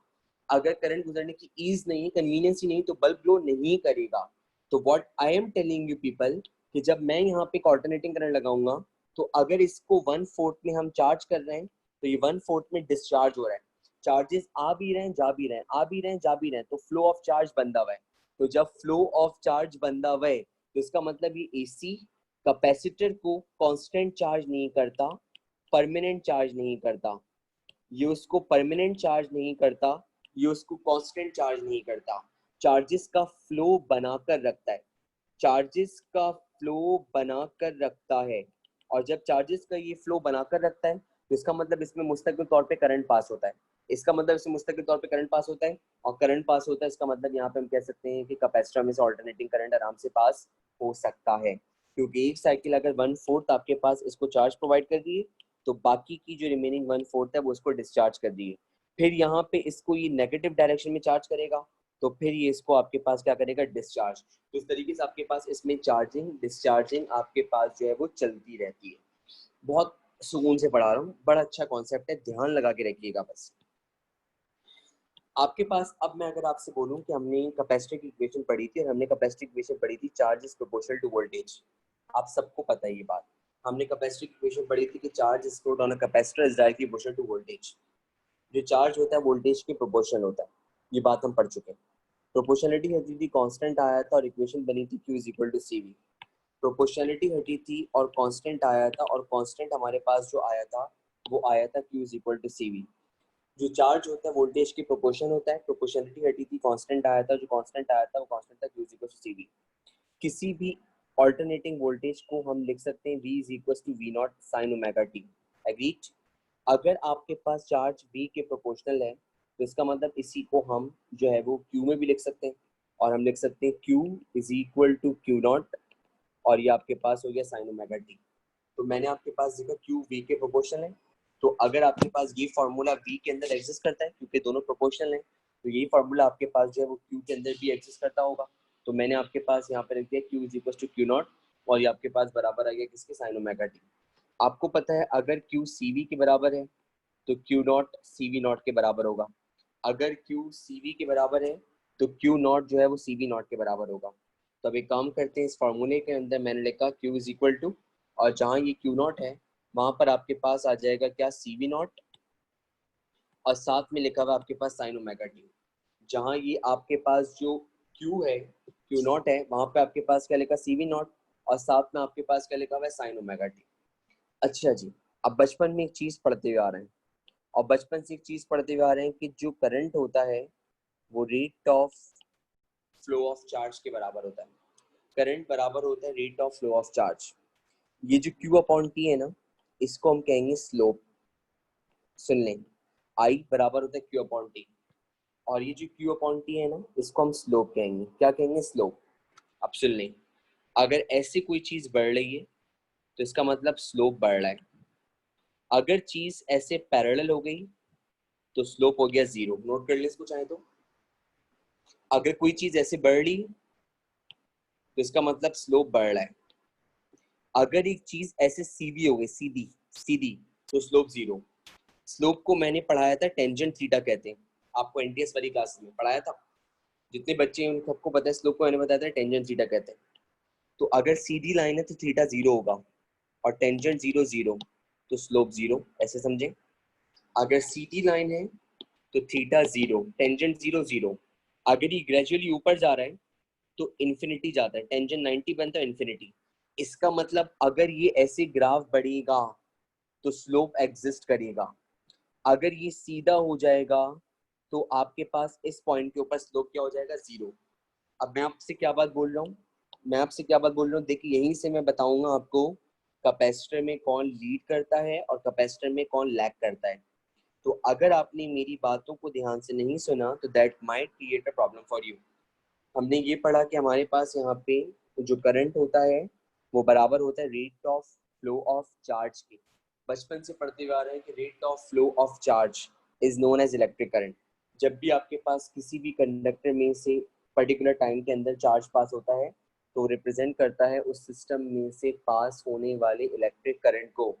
अगर करंट गुजरने की ईज नहीं है, कन्वीनियंस ही नहीं, तो बल्ब ग्लो नहीं करेगा। तो what I am telling you people, कि जब मैं यहाँ पे ऑल्टरनेटिंग करंट लगाऊंगा तो अगर इसको 1/4 में हम चार्ज कर रहे हैं तो ये 1/4 में डिस्चार्ज हो रहा है, चार्जेस आ भी रहे हैं जा भी रहे हैं, आ भी रहे हैं जा भी रहे हैं, तो फ्लो ऑफ चार्ज बंदा हुआ है। तो जब फ्लो ऑफ चार्ज बंदा हुआ है तो इसका मतलब ये एसी कैपेसिटर को कांस्टेंट चार्ज नहीं करता, परमानेंट चार्ज नहीं करता, ये उसको परमानेंट चार्ज नहीं करता, ये उसको कांस्टेंट चार्ज नहीं करता, चार्जेस का फ्लो बनाकर रखता है, चार्जेस का फ्लो बनाकर रखता है। और जब चार्जेस का ये फ्लो बनाकर रखता है तो इसका मतलब इसमें मुस्तकिल तौर पे करंट पास होता है, इसका मतलब इसमें मुस्तकिल तौर पे करंट पास होता है, और करंट पास होता है इसका मतलब यहाँ पे हम कह सकते हैं कि कैपेसिटर में से ऑल्टरनेटिंग करंट आराम से पास हो सकता है, क्योंकि एक साइकिल अगर 1/4 आपके पास इसको चार्ज प्रोवाइड कर दिए तो बाकी की जो रिमेनिंग 1/4 है वो इसको डिस्चार्ज कर दिए। फिर यहाँ पे इसको ये नेगेटिव डायरेक्शन में चार्ज करेगा, तो फिर ये इसको आपके पास क्या करेगा, डिस्चार्ज। तो इस तरीके से आपके पास इसमें चार्जिंग डिस्चार्जिंग आपके पास जो है वो चलती रहती है। बहुत सुकून से पढ़ा रहा हूँ, बड़ा अच्छा कॉन्सेप्ट है, ध्यान लगा के रखिएगा बस। आपके पास अब मैं अगर आपसे बोलूं कि हमने कैपेसिटर की इक्वेशन पढ़ी थी और हमने कैपेसिटर की इक्वेशन पढ़ी थी charge is proportional to voltage. आप सबको पता है ये बात, हमने कैपेसिटर की इक्वेशन पढ़ी थी कि charge is stored on a capacitor is directly proportional to voltage. जो चार्ज होता है वोल्टेज के प्रोपोर्शनल होता है, ये बात हम पढ़ चुके हैं। प्रोपोर्शनलिटी हटी थी, कांस्टेंट आया था और इक्वेशन बनी थी Q is equal to CV। Proportionality हटी थी और कांस्टेंट आया था, और कांस्टेंट हमारे पास जो आया था वो आया था Q is equal to CV। जो चार्ज होता है वोल्टेज की प्रोपोर्शन होता है, प्रोपोर्शनलिटी हटी थी, कांस्टेंट आया था, जो कांस्टेंट आया था वो कांस्टेंट था Q is equal to CV। किसी भी ऑल्टरनेटिंग वोल्टेज को हम लिख सकते हैं V is equal to V naught sine omega T. Agreed? अगर आपके पास चार्ज V के प्रोपोर्शनल है तो इसका मतलब इसी को हम जो है वो Q में भी लिख सकते हैं, और हम लिख सकते हैं Q is equal to Q naught, और ये आपके पास हो गया साइन ओमेगा टी। तो मैंने आपके पास देखा Q V के प्रोपोर्शनल है, तो अगर आपके पास ये फार्मूला V के अंदर एग्जिस्ट करता है क्योंकि दोनों प्रोपोर्शनल है, तो यही फार्मूला आपके पास जो है वो Q के अंदर भी एग्जिस्ट करता होगा। तो मैंने आपके पास यहाँ पे रख दिया Q is equal to Q naught, और ये आपके पास बराबर आ गया किसके, साइन ओमेगा टी। आपको पता है अगर Q CV के बराबर है तो Q नॉट CV नॉट के बराबर होगा। अगर Q CV के बराबर है तो Q नॉट जो है वो CV नॉट के बराबर होगा। तो अब एक काम करते हैं, इस फॉर्मूले के अंदर मैंने लिखा Q इज इक्वल टू, और जहाँ ये Q नॉट है वहां पर आपके पास आ जाएगा क्या, CV नॉट, और साथ में लिखा हुआ आपके पास साइन ओमेगा टी। जहाँ ये आपके पास जो Q है, Q नॉट है, वहां पे आपके पास क्या लिखा, CV नॉट, और साथ में आपके पास क्या लिखा हुआ है, साइन ओमेगा टी। अच्छा जी, अब बचपन में एक चीज पढ़ते हुए आ रहे हैं, और बचपन से एक चीज पढ़ते हुए आ रहे हैं कि जो करंट होता है वो rate of flow of charge के बराबर होता है। करंट बराबर होता है rate of flow of charge. ये जो Q अपॉन T है ना, इसको हम कहेंगे स्लोप। सुन लें, I बराबर होता है Q अपॉन T, और ये जो Q अपॉन T है ना, इसको हम स्लोप कहेंगे। क्या कहेंगे, स्लोप। अब सुन लें, अगर ऐसे कोई चीज बढ़ रही है तो इसका मतलब स्लोप बढ़ रहा है। अगर चीज ऐसे पैरेलल हो गई तो स्लोप हो गया जीरो। नोट कर ले इसको चाहे तो। अगर कोई चीज ऐसे बढ़ रही तो इसका मतलब स्लोप बढ़ रहा है। अगर एक चीज ऐसे सीधी हो गई, सीधी सीधी, तो स्लोप जीरो। स्लोप को मैंने पढ़ाया था टेंजेंट थीटा कहते हैं, आपको एनटीएस वाली क्लास में पढ़ाया था। जितने बच्चे हैं उन सबको पता है, स्लोप को मैंने बताया था टेंजेंट थीटा कहते हैं। तो अगर सीधी लाइन है तो थीटा जीरो होगा, और टेंजेंट जीरो जीरो, तो स्लोप जीरो, ऐसे समझे। अगर सीधी लाइन है तो theta zero, tangent zero zero. अगर ये ग्रेजुअली ऊपर जा रहा है तो इन्फिनिटी जाता है, टेंजेंट 90 बनता है इन्फिनिटी। इसका मतलब अगर ये ऐसे ग्राफ बढ़ेगा तो स्लोप एग्जिस्ट करेगा। अगर ये सीधा हो जाएगा तो आपके पास इस पॉइंट के ऊपर स्लोप क्या हो जाएगा, जीरो। अब मैं आपसे क्या बात बोल रहा हूँ, देखिए यहीं से मैं बताऊंगा आपको कैपेसिटर में कौन लीड करता है और कैपेसिटर में कौन लैग करता है। तो अगर आपने मेरी बातों को ध्यान से नहीं सुना तो that might create a problem for you. हमने ये पढ़ा कि हमारे पास यहाँ पे जो करंट होता है वो बराबर होता है rate of flow of charge के। बचपन से पढ़ते हुए आ रहे हैं कि rate of flow of charge is known as electric current. जब भी आपके पास किसी भी कंडक्टर में से पर्टिकुलर टाइम के अंदर चार्ज पास होता है तो रिप्रेजेंट करता है उस सिस्टम में से पास होने वाले इलेक्ट्रिक करंट को।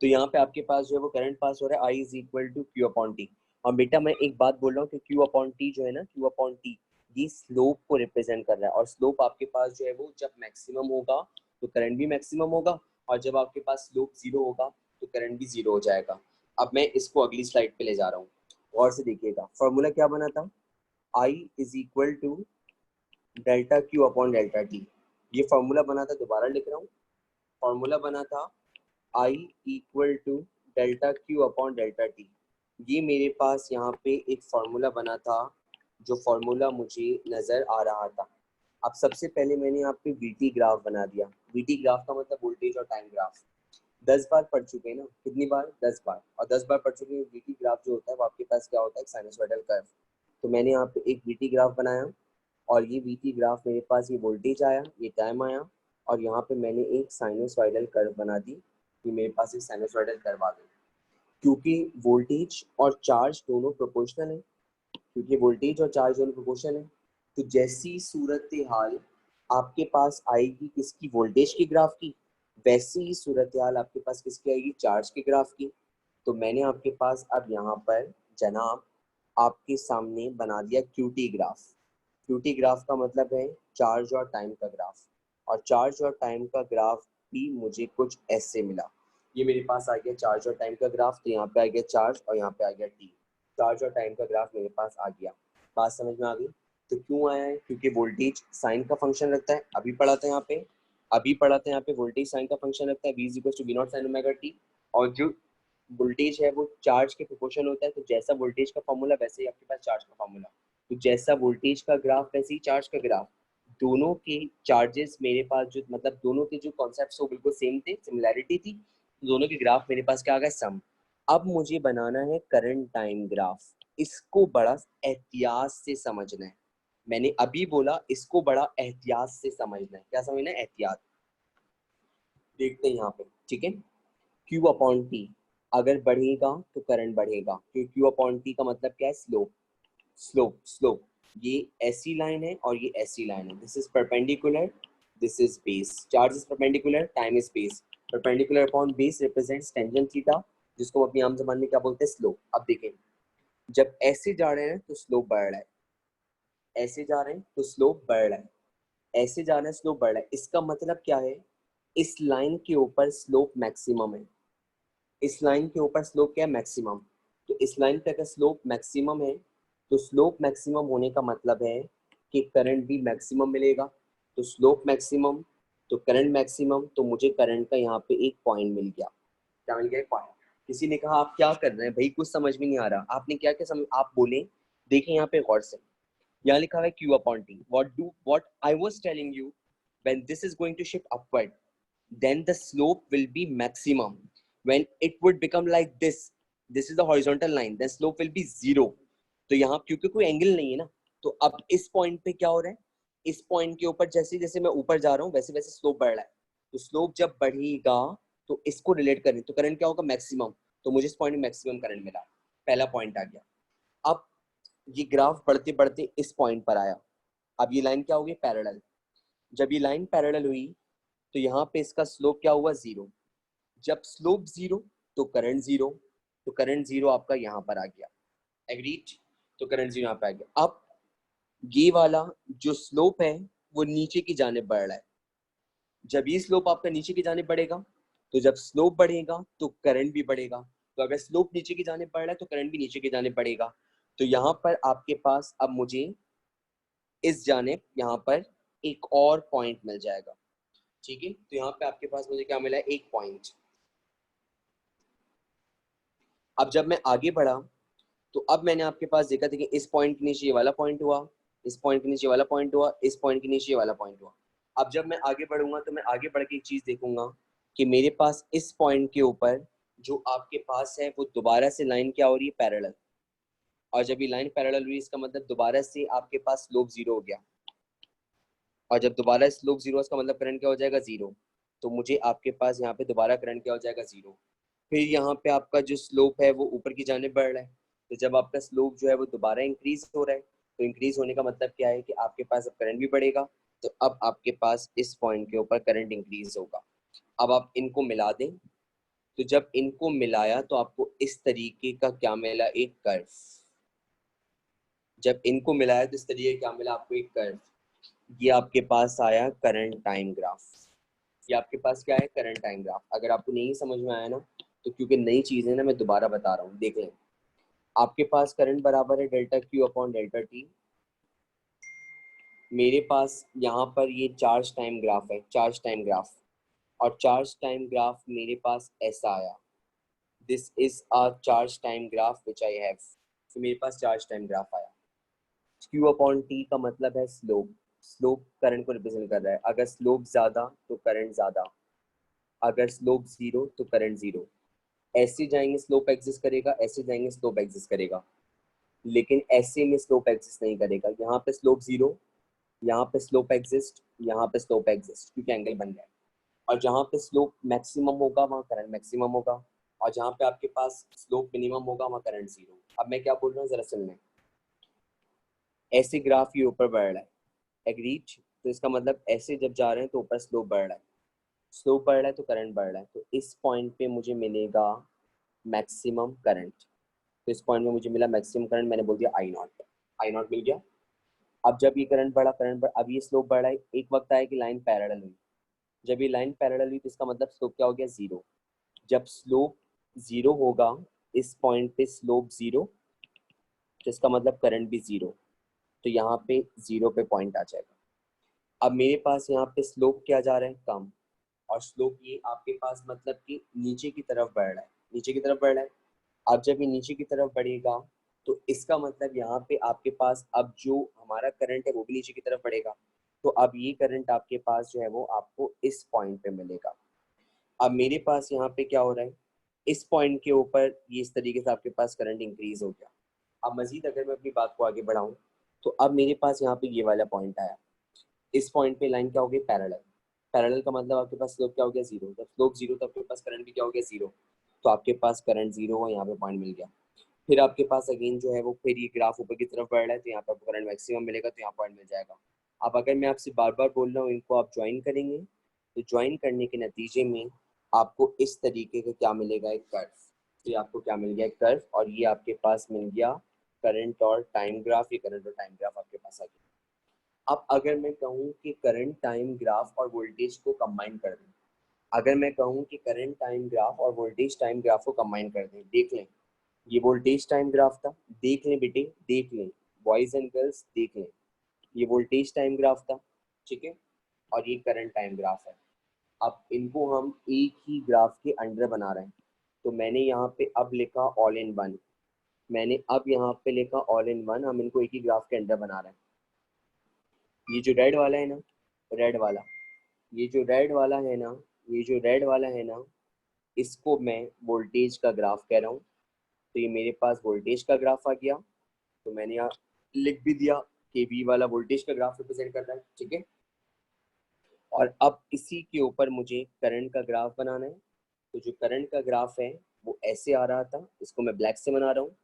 तो यहाँ पे आपके पास जो है वो करंट पास हो रहा है, I is equal to Q upon T. और बेटा मैं एक बात बोल रहा हूँ कि Q अपॉन टी जो है ना, Q अपॉन टी, ये स्लोप को रिप्रेजेंट कर रहा है, और स्लोप आपके पास जो है वो जब मैक्सिमम होगा तो करंट भी मैक्सिमम होगा, और जब आपके पास स्लोप जीरो होगा तो करंट भी जीरो हो जाएगा। अब मैं इसको अगली स्लाइड पे ले जा रहा हूँ, गौर से देखिएगा। फॉर्मूला क्या बना था, I is equal to delta Q upon delta T. ये फॉर्मूला बना था, दोबारा लिख रहा हूँ। फॉर्मूला बना था I equal to delta Q upon delta T. ये मेरे पास यहाँ पे एक फॉर्मूला बना था, जो फॉर्मूला मुझे नजर आ रहा था। अब सबसे पहले मैंने यहाँ पे वीटी ग्राफ बना दिया। वीटी ग्राफ का मतलब वोल्टेज और टाइम ग्राफ। 10 बार पढ़ चुके हैं ना, कितनी बार, 10 बार, और 10 बार पढ़ चुके हैं। वीटी ग्राफ जो होता है वो आपके पास क्या होता है, साइनसॉइडल कर्व। तो मैंने यहाँ पे एक वीटी ग्राफ बनाया, और ये वीटी ग्राफ मेरे पास, ये वोल्टेज आया, ये टाइम आया, और यहाँ पे मैंने एक साइनोसॉइडल कर्व बना दी कि मेरे पास एक साइनोसॉइडल कर्व आ गई। क्योंकि वोल्टेज और चार्ज दोनों प्रोपोर्शनल है, क्योंकि वोल्टेज और चार्ज दोनों प्रोपोर्शनल है। तो जैसी सूरत हाल आपके पास आएगी किसकी, वोल्टेज की ग्राफ की, वैसी ही सूरत हाल आपके पास किसकी आएगी, चार्ज के ग्राफ की। तो मैंने आपके पास अब यहाँ पर जनाब आपके सामने बना दिया क्यूटी ग्राफ। क्यूटी ग्राफ का मतलब है चार्ज और टाइम का ग्राफ, और चार्ज और टाइम का ग्राफ भी मुझे कुछ ऐसे मिला। ये मेरे पास आ गया चार्ज और टाइम का ग्राफ, तो यहाँ पे आ गया चार्ज और यहाँ पे आ गया टी। चार्ज और टाइम का ग्राफ मेरे पास आ गया। बात समझ में आ गई? तो क्यों आया है, क्योंकि वोल्टेज साइन का फंक्शन रखता है, अभी पढ़ा था यहाँ पे, अभी पढ़ा था यहाँ पे वोल्टेज साइन का फंक्शन रखता है, v is equal to V naught sine omega T. और जो वोल्टेज है वो चार्ज के प्रोपोर्शन होता है, तो जैसा वोल्टेज का फॉर्मूला वैसे ही आपके पास चार्ज का फॉर्मूला। तो जैसा वोल्टेज का ग्राफ वैसे ही चार्ज का ग्राफ। दोनों के चार्जेस मेरे पास जो मतलब दोनों के जो कॉन्सेप्ट वो बिल्कुल सेम थे, सिमिलैरिटी थी, दोनों के ग्राफ मेरे पास क्या आ गए, सम। अब मुझे बनाना है करंट टाइम ग्राफ। इसको बड़ा एहतियात से समझना है। मैंने अभी बोला इसको बड़ा एहतियात से समझना है। क्या समझना है, एहतियात। देखते हैं यहाँ पे, ठीक है। Q अपॉन टी अगर बढ़ेगा तो करंट बढ़ेगा, क्योंकि Q अपॉन टी का मतलब क्या है, स्लोप। स्लोप स्लोप ये ऐसी लाइन है और ये ऐसी लाइन है। This is perpendicular, this is base. Charge is perpendicular, time is base. Perpendicular upon base represents tangent theta, जिसको हम अपनी आम जबान में क्या बोलते हैं, स्लोप। अब देखें, जब ऐसे जा रहे हैं तो स्लोप बढ़ रहा है, ऐसे जा रहे हैं तो स्लोप बढ़ रहा है, ऐसे जा रहे हैं स्लोप बढ़ रहा है। इसका मतलब क्या है, इस लाइन के ऊपर स्लोप मैक्सिमम है, इस लाइन के ऊपर स्लोप क्या है, मैक्सिमम। तो इस लाइन पे अगर स्लोप मैक्सिमम है, तो स्लोप मैक्सिमम होने का मतलब है कि करंट भी मैक्सिमम मिलेगा। तो स्लोप मैक्सिमम तो करंट मैक्सिमम, तो मुझे करंट का यहाँ पे एक पॉइंट मिल गया। क्या मिल गया, एक पॉइंट। किसी ने कहा आप क्या कर रहे हैं भाई, कुछ समझ में नहीं आ रहा, आपने क्या क्या समझ, आप बोले। देखें यहाँ पे गौर से, यहाँ लिखा है Q upon T. What I was telling you, when this is going to shift upward, then the slope will be maximum. When it would become like this is the horizontal line, then slope will be zero. तो यहाँ क्योंकि कोई angle नहीं है ना, तो अब इस पॉइंट पे क्या हो रहा है, इस पॉइंट के ऊपर जैसे जैसे मैं ऊपर जा रहा हूँ वैसे वैसे स्लोप बढ़ रहा है। तो स्लोप जब बढ़ेगा तो इसको रिलेट करें तो करंट क्या होगा, मैक्सिमम। तो मुझे इस पॉइंट में मैक्सिमम करंट मिला, पहला पॉइंट आ गया। अब ये ग्राफ बढ़ते बढ़ते इस पॉइंट पर आया। अब ये लाइन क्या होगी, पैरेलल। जब ये लाइन पैरेलल हुई तो यहाँ पे इसका स्लोप क्या हुआ, जीरो। जब स्लोप जीरो तो करंट जीरो, तो करंट जीरो आपका यहाँ पर आ गया, एग्रीड। तो करंट जीरो यहाँ पे आ गया। अब ये वाला जो स्लोप है वो नीचे की जानिब बढ़ रहा है। जब ये स्लोप आपका नीचे की जानिब बढ़ेगा, तो जब स्लोप बढ़ेगा तो करंट भी बढ़ेगा। तो अगर स्लोप नीचे की जानिब बढ़ रहा है तो करंट भी नीचे की जानिब बढ़ेगा। तो यहाँ पर आपके पास अब मुझे इस जानिब यहाँ पर एक और पॉइंट मिल जाएगा, ठीक है। तो यहाँ पे आपके पास मुझे क्या मिला है, एक पॉइंट। अब जब मैं आगे बढ़ा तो अब मैंने आपके पास देखा था कि इस पॉइंट के नीचे ये वाला पॉइंट हुआ, इस पॉइंट के नीचे वाला पॉइंट हुआ, इस पॉइंट के नीचे ये वाला पॉइंट हुआ। अब जब मैं आगे बढ़ूंगा तो मैं आगे बढ़ के एक चीज देखूंगा कि मेरे पास इस पॉइंट के ऊपर जो आपके पास है वो दोबारा से लाइन क्या हो रही है, पैरेलल। और जब ये लाइन पैरेलल हुई इसका मतलब दोबारा से आपके पास स्लोप जीरो हो गया। और जब दोबारा स्लोप जीरो इसका मतलब करंट क्या हो जाएगा, जीरो। तो मुझे आपके पास यहाँ पे दोबारा करंट क्या हो जाएगा, जीरो। फिर यहाँ पे आपका जो स्लोप है वो ऊपर की जाने बढ़ रहा है। तो जब आपका स्लोप जो है वो दोबारा इंक्रीज हो रहा है, तो इंक्रीज होने का मतलब क्या है कि आपके पास अब करंट भी बढ़ेगा। तो अब आपके पास इस पॉइंट के ऊपर करंट इंक्रीज होगा। अब आप इनको मिला दें, तो जब इनको मिलाया तो आपको इस तरीके का क्या मिला, एक कर्व। जब इनको मिलाया तो इस तरीके का क्या मिला आपको, एक कर्व। ये आपके पास आया करंट टाइम ग्राफ। ये आपके पास क्या है, करंट टाइम ग्राफ। अगर आपको नहीं समझ में आया ना, तो क्योंकि नई चीज़ है ना, मैं दोबारा बता रहा हूँ, देख लें। आपके पास करंट बराबर है delta Q upon delta T. मेरे पास यहाँ पर ये चार्ज टाइम ग्राफ है, चार्ज टाइम ग्राफ। और चार्ज टाइम ग्राफ मेरे पास ऐसा आया, this is a charge time graph which I have. तो मेरे पास चार्ज टाइम ग्राफ आया। क्यू अपॉन टी का मतलब है स्लोप। स्लोप करंट को रिप्रेजेंट कर रहा है। अगर स्लोप ज़्यादा तो करंट ज़्यादा, अगर स्लोप जीरो तो करंट जीरो। ऐसे जाएंगे स्लोप एग्जिस्ट करेगा, ऐसे जाएंगे स्लोप एग्जिस्ट करेगा, लेकिन ऐसे में स्लोप एग्जिस्ट नहीं करेगा। यहाँ पे स्लोप जीरो, यहाँ पे स्लोप एग्जिस्ट, यहाँ पे स्लोप एग्जिस्ट, क्योंकि एंगल बन गया है। और जहाँ पे स्लोप मैक्सिमम होगा वहाँ करंट मैक्सिमम होगा, और जहाँ पे आपके पास स्लोप मिनिमम होगा वहाँ करंट जीरो। अब मैं क्या बोल रहा हूँ जरा सुन लें। ऐसे ग्राफ ये ऊपर बढ़ रहा है, एग्रीड। तो इसका मतलब ऐसे जब जा रहे हैं तो ऊपर स्लोप बढ़ रहा है, स्लोप बढ़ रहा है तो करंट बढ़ रहा है। तो इस पॉइंट पे मुझे मिलेगा मैक्सिमम करंट। तो इस पॉइंट में मुझे मिला मैक्सिमम करंट, मैंने बोल दिया आई नॉट, आई नॉट मिल गया। अब जब ये करंट बढ़ा, अब ये स्लोप बढ़ा है, एक वक्त आया कि लाइन पैरेलल हुई। जब ये लाइन पैरेलल हुई तो इसका मतलब स्लोप क्या हो गया, जीरो। जब स्लोप जीरो होगा, इस पॉइंट पे स्लोप जीरो, तो इसका मतलब करंट भी जीरो। तो यहाँ पे जीरो पे पॉइंट आ जाएगा। अब मेरे पास यहाँ पे स्लोप क्या जा रहा है, कम, और स्लोप ये आपके पास मतलब कि नीचे की तरफ बढ़ रहा है, नीचे की तरफ बढ़ रहा है। अब जब ये नीचे की तरफ बढ़ेगा तो इसका मतलब यहाँ पे आपके पास अब जो हमारा करंट है वो भी नीचे की तरफ बढ़ेगा। तो अब ये करंट आपके पास जो है वो आपको इस पॉइंट पे मिलेगा। अब मेरे पास यहाँ पे क्या हो रहा है, इस पॉइंट के ऊपर ये इस तरीके से आपके पास करंट इंक्रीज हो गया। अब मजीद अगर मैं अपनी बात को आगे बढ़ाऊं, तो अब मेरे पास यहाँ पे ये वाला पॉइंट आया, इस पॉइंट पे लाइन क्या हो गई, पैरेलल। पैरेलल का मतलब आपके पास स्लोप क्या हो गया, जीरो। जब स्लोप जीरो तो आपके पास करंट भी क्या हो गया, जीरो। तो आपके पास करंट जीरो हो, यहाँ पे पॉइंट मिल गया। फिर आपके पास अगेन जो है वो फिर ये ग्राफ ऊपर की तरफ बढ़ रहा है, तो यहाँ पे आपको करंट मैक्सिमम मिलेगा, तो यहाँ पॉइंट मिल जाएगा। अब अगर मैं आपसे बार बार बोल रहा हूँ इनको आप ज्वाइन करेंगे, तो ज्वाइन करने के नतीजे में आपको इस तरीके का क्या मिलेगा, एक कर्व। तो ये आपको क्या मिल गया, एक कर्व, और ये आपके पास मिल गया करंट और टाइम ग्राफ। ये करंट और टाइम ग्राफ आपके पास आ गया। अब अगर मैं कहूँ कि करंट टाइम ग्राफ और वोल्टेज को कंबाइन कर दें, अगर मैं कहूँ कि करंट टाइम ग्राफ और वोल्टेज टाइम ग्राफ को कंबाइन कर दें, देख लें, ये वोल्टेज टाइम ग्राफ था, देख लें बेटे, देख लें, बॉयज एंड गर्ल्स देख लें, ये वोल्टेज टाइम ग्राफ था, ठीक है, और ये करंट टाइम ग्राफ है। अब इनको हम एक ही ग्राफ के अंडर बना रहे हैं, तो मैंने यहाँ पे अब लिखा ऑल इन वन, मैंने अब यहाँ पे लिखा ऑल इन वन, हम इनको एक ही ग्राफ के अंडर बना रहे हैं। ये जो रेड वाला है ना, रेड वाला, ये जो रेड वाला है ना, ये जो रेड वाला है ना, इसको मैं वोल्टेज का ग्राफ कह रहा हूँ। तो ये मेरे पास वोल्टेज का ग्राफ आ गया, तो मैंने यहाँ लिख भी दिया कि वी वाला वोल्टेज का ग्राफ रिप्रेजेंट कर रहा है, ठीक है। और अब इसी के ऊपर मुझे करंट का ग्राफ बनाना है। तो जो करंट का ग्राफ है वो ऐसे आ रहा था, इसको मैं ब्लैक से बना रहा हूँ।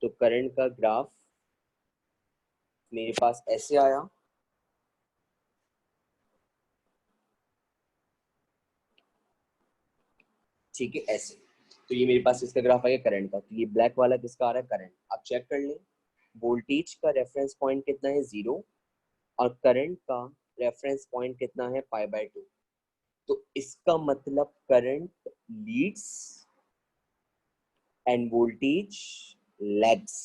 तो करंट का ग्राफ मेरे पास ऐसे आया, ठीक है, ऐसे। तो ये मेरे पास इसका ग्राफ आ गया करंट का। तो ये ब्लैक वाला किसका आ रहा है, करंट। आप चेक कर लें, वोल्टेज का रेफरेंस पॉइंट कितना है, जीरो, और करंट का रेफरेंस पॉइंट कितना है, पाई बाय टू। तो इसका मतलब current leads and voltage lags.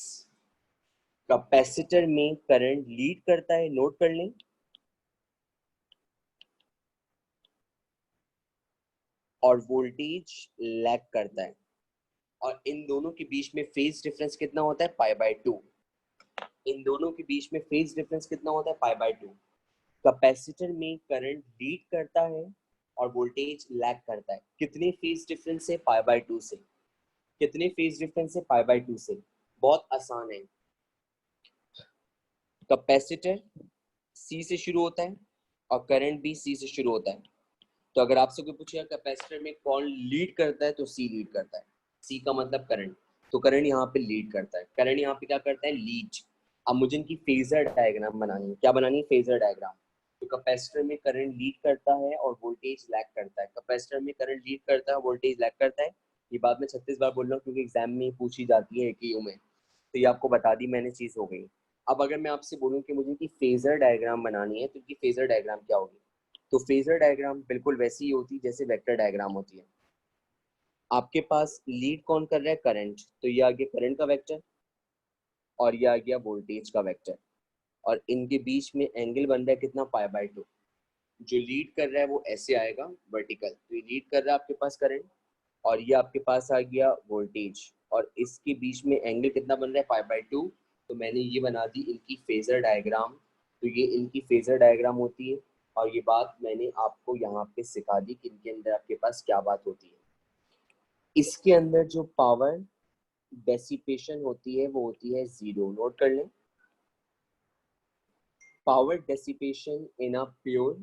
Capacitor में करंट लीड करता है, नोट कर लें, और वोल्टेज लैग करता है। और इन दोनों के बीच में फेज डिफरेंस कितना होता है, पाई बाय टू। इन दोनों के बीच में फेज डिफरेंस कितना होता है, पाई बाय टू। कैपेसिटर में करंट लीड करता है और वोल्टेज लैग करता है। कितने फेज डिफरेंस से, पाई बाय टू से। कितने फेज डिफरेंस से, पाई बाय टू से। बहुत आसान है। कैपेसिटर सी से शुरू होता है और करंट भी सी से शुरू होता है। तो अगर आपसे कोई पूछेगा कैपेसिटर में कौन लीड करता है, तो सी लीड करता है। सी का मतलब करंट, तो करंट यहाँ पे लीड करता है, करंट यहाँ पे क्या करता है, लीड। अब मुझे इनकी फेजर डायग्राम बनानी है, क्या बनानी है, फेजर डायग्राम। तो कैपेसिटर में करंट लीड करता है और वोल्टेज लैग करता है। कैपेसिटर में करंट लीड करता है, वोल्टेज लैग करता है। ये बात मैं 36 बार बोल रहा हूँ क्योंकि एग्जाम में पूछी जाती है ATU में। तो ये आपको बता दी मैंने, चीज हो गई। अब अगर मैं आपसे बोलूँ कि मुझे इनकी फेजर डायग्राम बनानी है, तो इनकी फेजर डायग्राम क्या होगी। तो फेजर डायग्राम बिल्कुल वैसी ही होती है जैसे वेक्टर डायग्राम होती है। आपके पास लीड कौन कर रहा है, करंट, तो ये आ गया करंट का वेक्टर, और ये आ गया वोल्टेज का वेक्टर, और इनके बीच में एंगल बन रहा है कितना, पाई बाय टू। जो लीड कर रहा है वो ऐसे आएगा वर्टिकल, तो ये लीड कर रहा है आपके पास करंट, और ये आपके पास आ गया वोल्टेज, और इसके बीच में एंगल कितना बन रहा है, पाई बाय टू। तो मैंने ये बना दी इनकी फेजर डायग्राम। तो ये इनकी फेजर डायग्राम होती है, और ये बात मैंने आपको यहाँ पे सिखा दी कि इनके अंदर आपके पास क्या बात होती है। इसके अंदर जो पावर डेसिपेशन होती है वो होती है जीरो, नोट कर लें। Power dissipation in a pure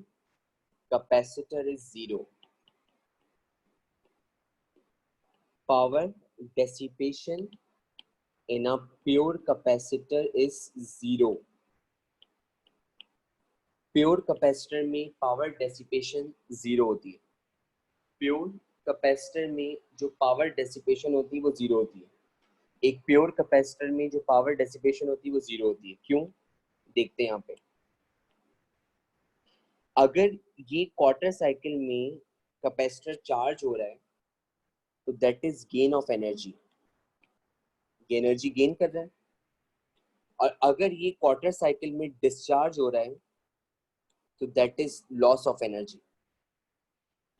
capacitor is zero. Power dissipation in a pure capacitor is zero. Pure capacitor में पावर डेसिपेशन 0 होती है। प्योर कैपेसिटर में जो पावर डेसिपेशन होती है वो 0 होती है। एक प्योर कैपेसिटर में जो पावर डेसिपेशन होती है वो 0 होती है। क्यों? देखते हैं यहाँ पे। अगर ये क्वार्टर साइकिल में कैपेसिटर चार्ज हो रहा है तो that is gain of energy, energy gain कर रहा है। और अगर ये क्वार्टर साइकिल में डिस्चार्ज हो रहा है तो that is loss of energy.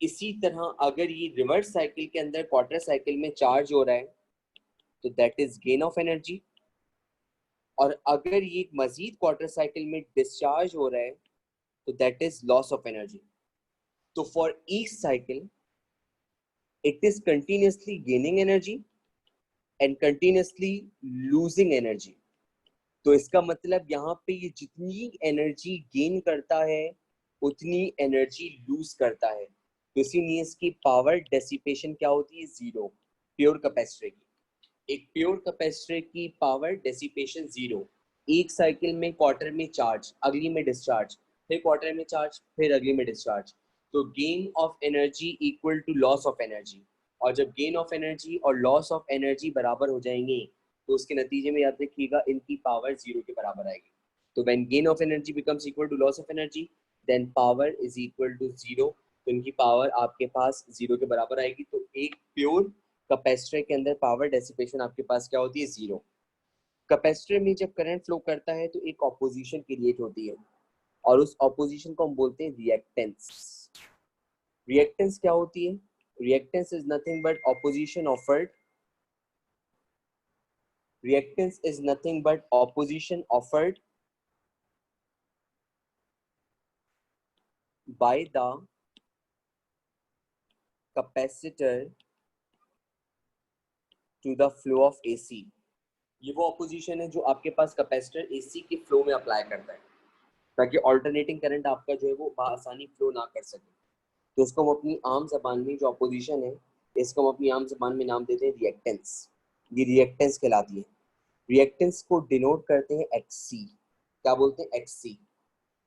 इसी तरह अगर ये रिवर्स साइकिल के अंदर क्वार्टर साइकिल में चार्ज हो रहा है तो that is gain of energy. और अगर ये मजीद क्वार्टर साइकिल में डिस्चार्ज हो रहा है तो that is loss of energy. तो for each cycle it is continuously gaining energy and continuously losing energy। तो इसका मतलब यहाँ पे ये जितनी एनर्जी गेन करता है उतनी एनर्जी लूज करता है। तो इसीलिए इसकी पावर डेसिपेशन क्या होती है? 0। प्योर कैपेसिटर की, एक प्योर कैपेसिटर की पावर डेसिपेशन 0। एक साइकिल में क्वार्टर में चार्ज, अगली में डिस्चार्ज, फिर क्वार्टर में चार्ज, फिर अगली में डिस्चार्ज। तो gain of energy equal to loss of energy. और जब गेन ऑफ एनर्जी और लॉस ऑफ एनर्जी बराबर हो जाएंगे तो उसके नतीजे में याद रखिएगा इनकी पावर 0 के बराबर आएगी। तो when gain of energy becomes equal to loss of energy then power is equal to 0। तो इनकी पावर आपके पास 0 के बराबर आएगी। तो एक प्योर कैपेसिटर के अंदर पावर डेसिपेशन आपके पास क्या होती है? 0। कैपेसिटर में जब करंट फ्लो करता है तो एक ऑपोजिशन क्रिएट होती है और उस ऑपोजिशन को हम बोलते हैं रिएक्टेंस। रिएक्टेंस क्या होती है? Reactance is nothing but opposition offered. Reactance is nothing but opposition offered by the capacitor to the flow of AC। ये वो ऑपोजिशन है जो आपके पास कैपेसिटर AC के फ्लो में अप्लाई करता है ताकि ऑल्टरनेटिंग करंट आपका जो है वो आसानी फ्लो ना कर सके। तो उसको हम अपनी आम जबान में जो ऑपोजिशन है इसको हम अपनी आम जबान में नाम देते हैं रिएक्टेंस। ये रिएक्टेंस कहलाती है। रिएक्टेंस को डिनोट करते हैं XC। क्या बोलते हैं? XC।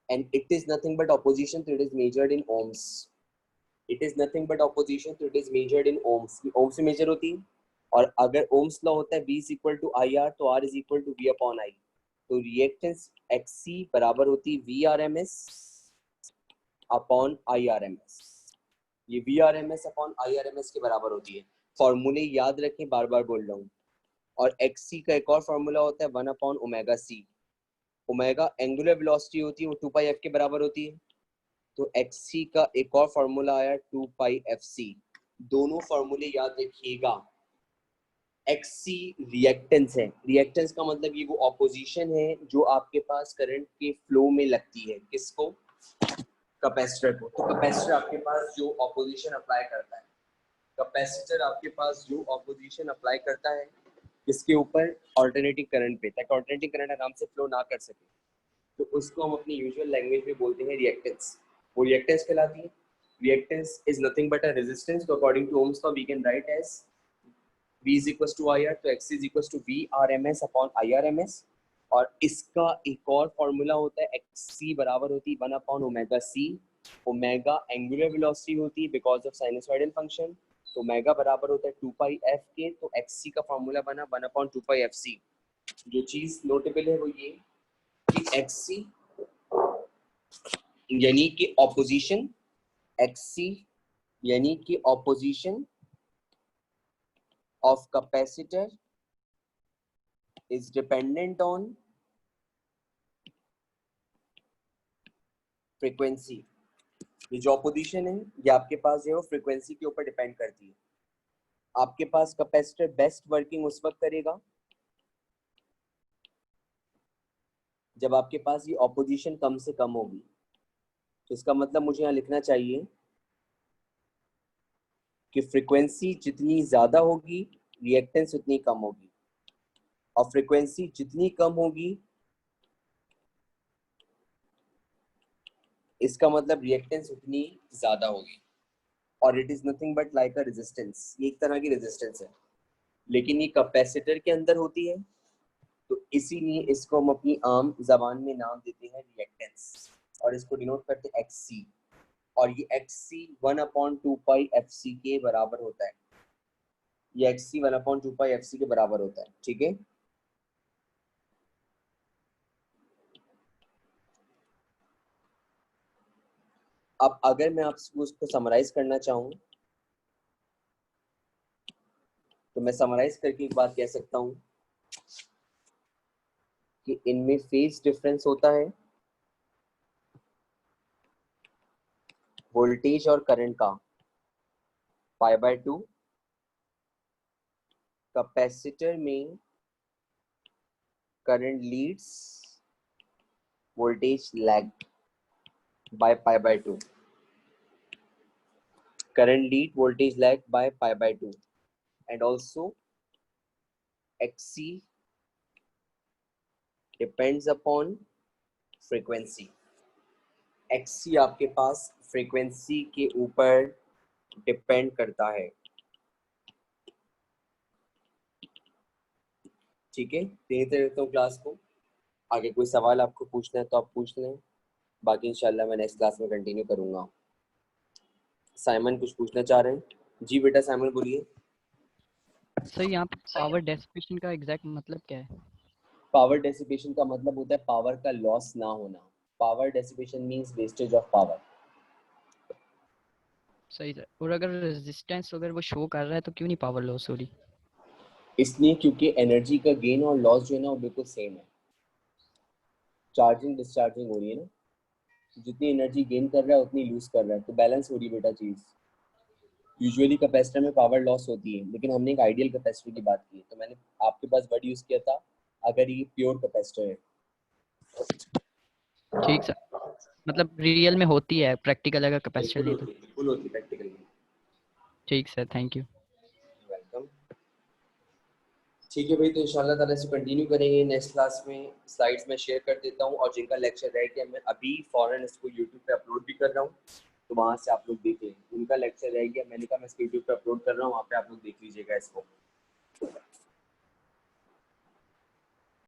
and it is nothing but opposition, so it is measured in ohms। it is nothing but opposition, so it is measured in ohms। ohms से मेजर होती है। और अगर ohms लॉ होता है V is equal to IR तो R is equal to V upon I। तो reactance XC बराबर होती है VRMS अपॉन IRMS। ये VRMS अपॉन IRMS के बराबर होती है। फॉर्मूले याद रखें, बार बार बोल रहा हूँ। और XC का एक और फॉर्मूला होता है 1 upon omega C। Omega angular velocity होती है, वो 2 पाई f के बराबर होती है। तो XC का एक और फॉर्मूला आया 2 पाई FC। दोनों फॉर्मूले याद रखिएगा। XC रिएक्टेंस है। रिएक्टेंस का मतलब ये वो ऑपोजिशन है जो आपके पास करंट के फ्लो में लगती है। किसको? कैपेसिटर को। तो कैपेसिटर आपके पास जो ऑपोजिशन अप्लाई करता है, कैपेसिटर आपके पास जो ऑपोजिशन अप्लाई करता है इसके ऊपर ऑल्टरनेटिंग करंट पे, ताकि ऑल्टरनेटिंग करंट आराम से फ्लो ना कर सके, तो उसको हम अपनी यूजुअल लैंग्वेज में बोलते हैं रिएक्टेंस। वो रिएक्टेंस कहलाती है। Reactance is nothing but a resistance. तो according to Ohm's law we can write as V is equals to IR, तो X is equals to VRMS upon IRMS। और इसका एक और फॉर्मूला होता है XC बराबर होती है 1 upon omega C। Omega angular velocity होती है बिकॉज ऑफ साइनसॉइडल फंक्शन। तो ओमेगा बराबर होता है 2 पाई f के। तो XC का फॉर्मूला बना 1 अपॉन 2 पाई FC। जो चीज नोटेबल है वो ये कि XC यानी कि ऑपोजिशन, XC यानी कि opposition of capacitor is dependent on frequency। ये जो ऑपोजिशन है ये आपके पास जो है फ्रीक्वेंसी के ऊपर डिपेंड करती है। आपके पास कैपेसिटर बेस्ट वर्किंग उस वक्त करेगा जब आपके पास ये ऑपोजिशन कम से कम होगी। तो इसका मतलब मुझे यहाँ लिखना चाहिए कि फ्रीक्वेंसी जितनी ज्यादा होगी रिएक्टेंस उतनी कम होगी, और फ्रीक्वेंसी जितनी कम होगी इसका मतलब रिएक्टेंस उतनी ज्यादा होगी। और it is nothing but like a resistance. ये एक तरह की रेजिस्टेंस है, लेकिन ये कैपेसिटर के अंदर होती है, तो इसीलिए इसको हम अपनी आम जबान में नाम देते हैं रिएक्टेंस। और इसको डिनोट करते हैं एक्स सी, और ये एक्स सी 1/2 पाई एफ सी के बराबर होता है, ये एक्स सी 1/2 पाई एफ सी के बराबर होता है, ठीक है। अब अगर मैं आपसे उसको समराइज करना चाहूँ तो मैं समराइज करके एक बात कह सकता हूँ कि इनमें फेज डिफरेंस होता है वोल्टेज और करंट का π/2, कैपेसिटर में current leads, voltage lag by π/2, current lead, voltage lag by π/2, and also xc depends upon frequency, xc आपके पास frequency के ऊपर डिपेंड करता है, ठीक है। देते रहता हूँ क्लास को, आगे कोई सवाल आपको पूछना है तो आप पूछ लें, बाकी इंशाल्लाह मैं नेक्स्ट क्लास में कंटिन्यू करूँगा। साइमन कुछ पूछना चाह रहे हैं? जी बेटा साइमन बोलिए। सर यहाँ पे पावर डेसिपेशन का एग्जैक्ट मतलब क्या है? पावर डेसिपेशन का मतलब होता है पावर का लॉस ना होना, power dissipation means wastage of power. सही सर। और अगर रेजिस्टेंस अगर वो शो कर रहा है तो क्यों नहीं पावर लॉस हो रही? इसलिए क्योंकि एनर्जी का गेन और लॉस जो है ना वो बिल्कुल सेम है, चार्जिंग डिस्चार्जिंग हो रही है ना, जितनी एनर्जी गेन कर रहा है उतनी लूज कर रहा है, तो बैलेंस हो रही है बेटा चीज। यूजुअली कैपेसिटर में पावर लॉस होती है, लेकिन हमने एक आइडियल कैपेसिटर की बात की, तो मैंने आपके पास वर्ड यूज किया था अगर ये प्योर कैपेसिटर है। ठीक सर, मतलब रियल में होती है, प्रैक्टिकल अगर कैपेसिटर बिल्कुल ले होती तो। है, बिल्कुल होती है प्रैक्टिकली। ठीक सर, थैंक यू। वेलकम। ठीक है भाई, तो इंशाल्लाह ताला से कंटिन्यू करेंगे नेक्स्ट क्लास में। स्लाइड्स में शेयर कर देता हूँ, और जिनका लेक्चर रह गया मैं अभी फौरन इसको यूट्यूब पे अपलोड भी कर रहा हूँ, तो वहाँ से आप लोग देखें। उनका लेक्चर रह गया, मैंने कहा मैं इसको यूट्यूब पे अपलोड कर रहा हूँ, वहाँ पे आप लोग देख लीजिएगा इसको।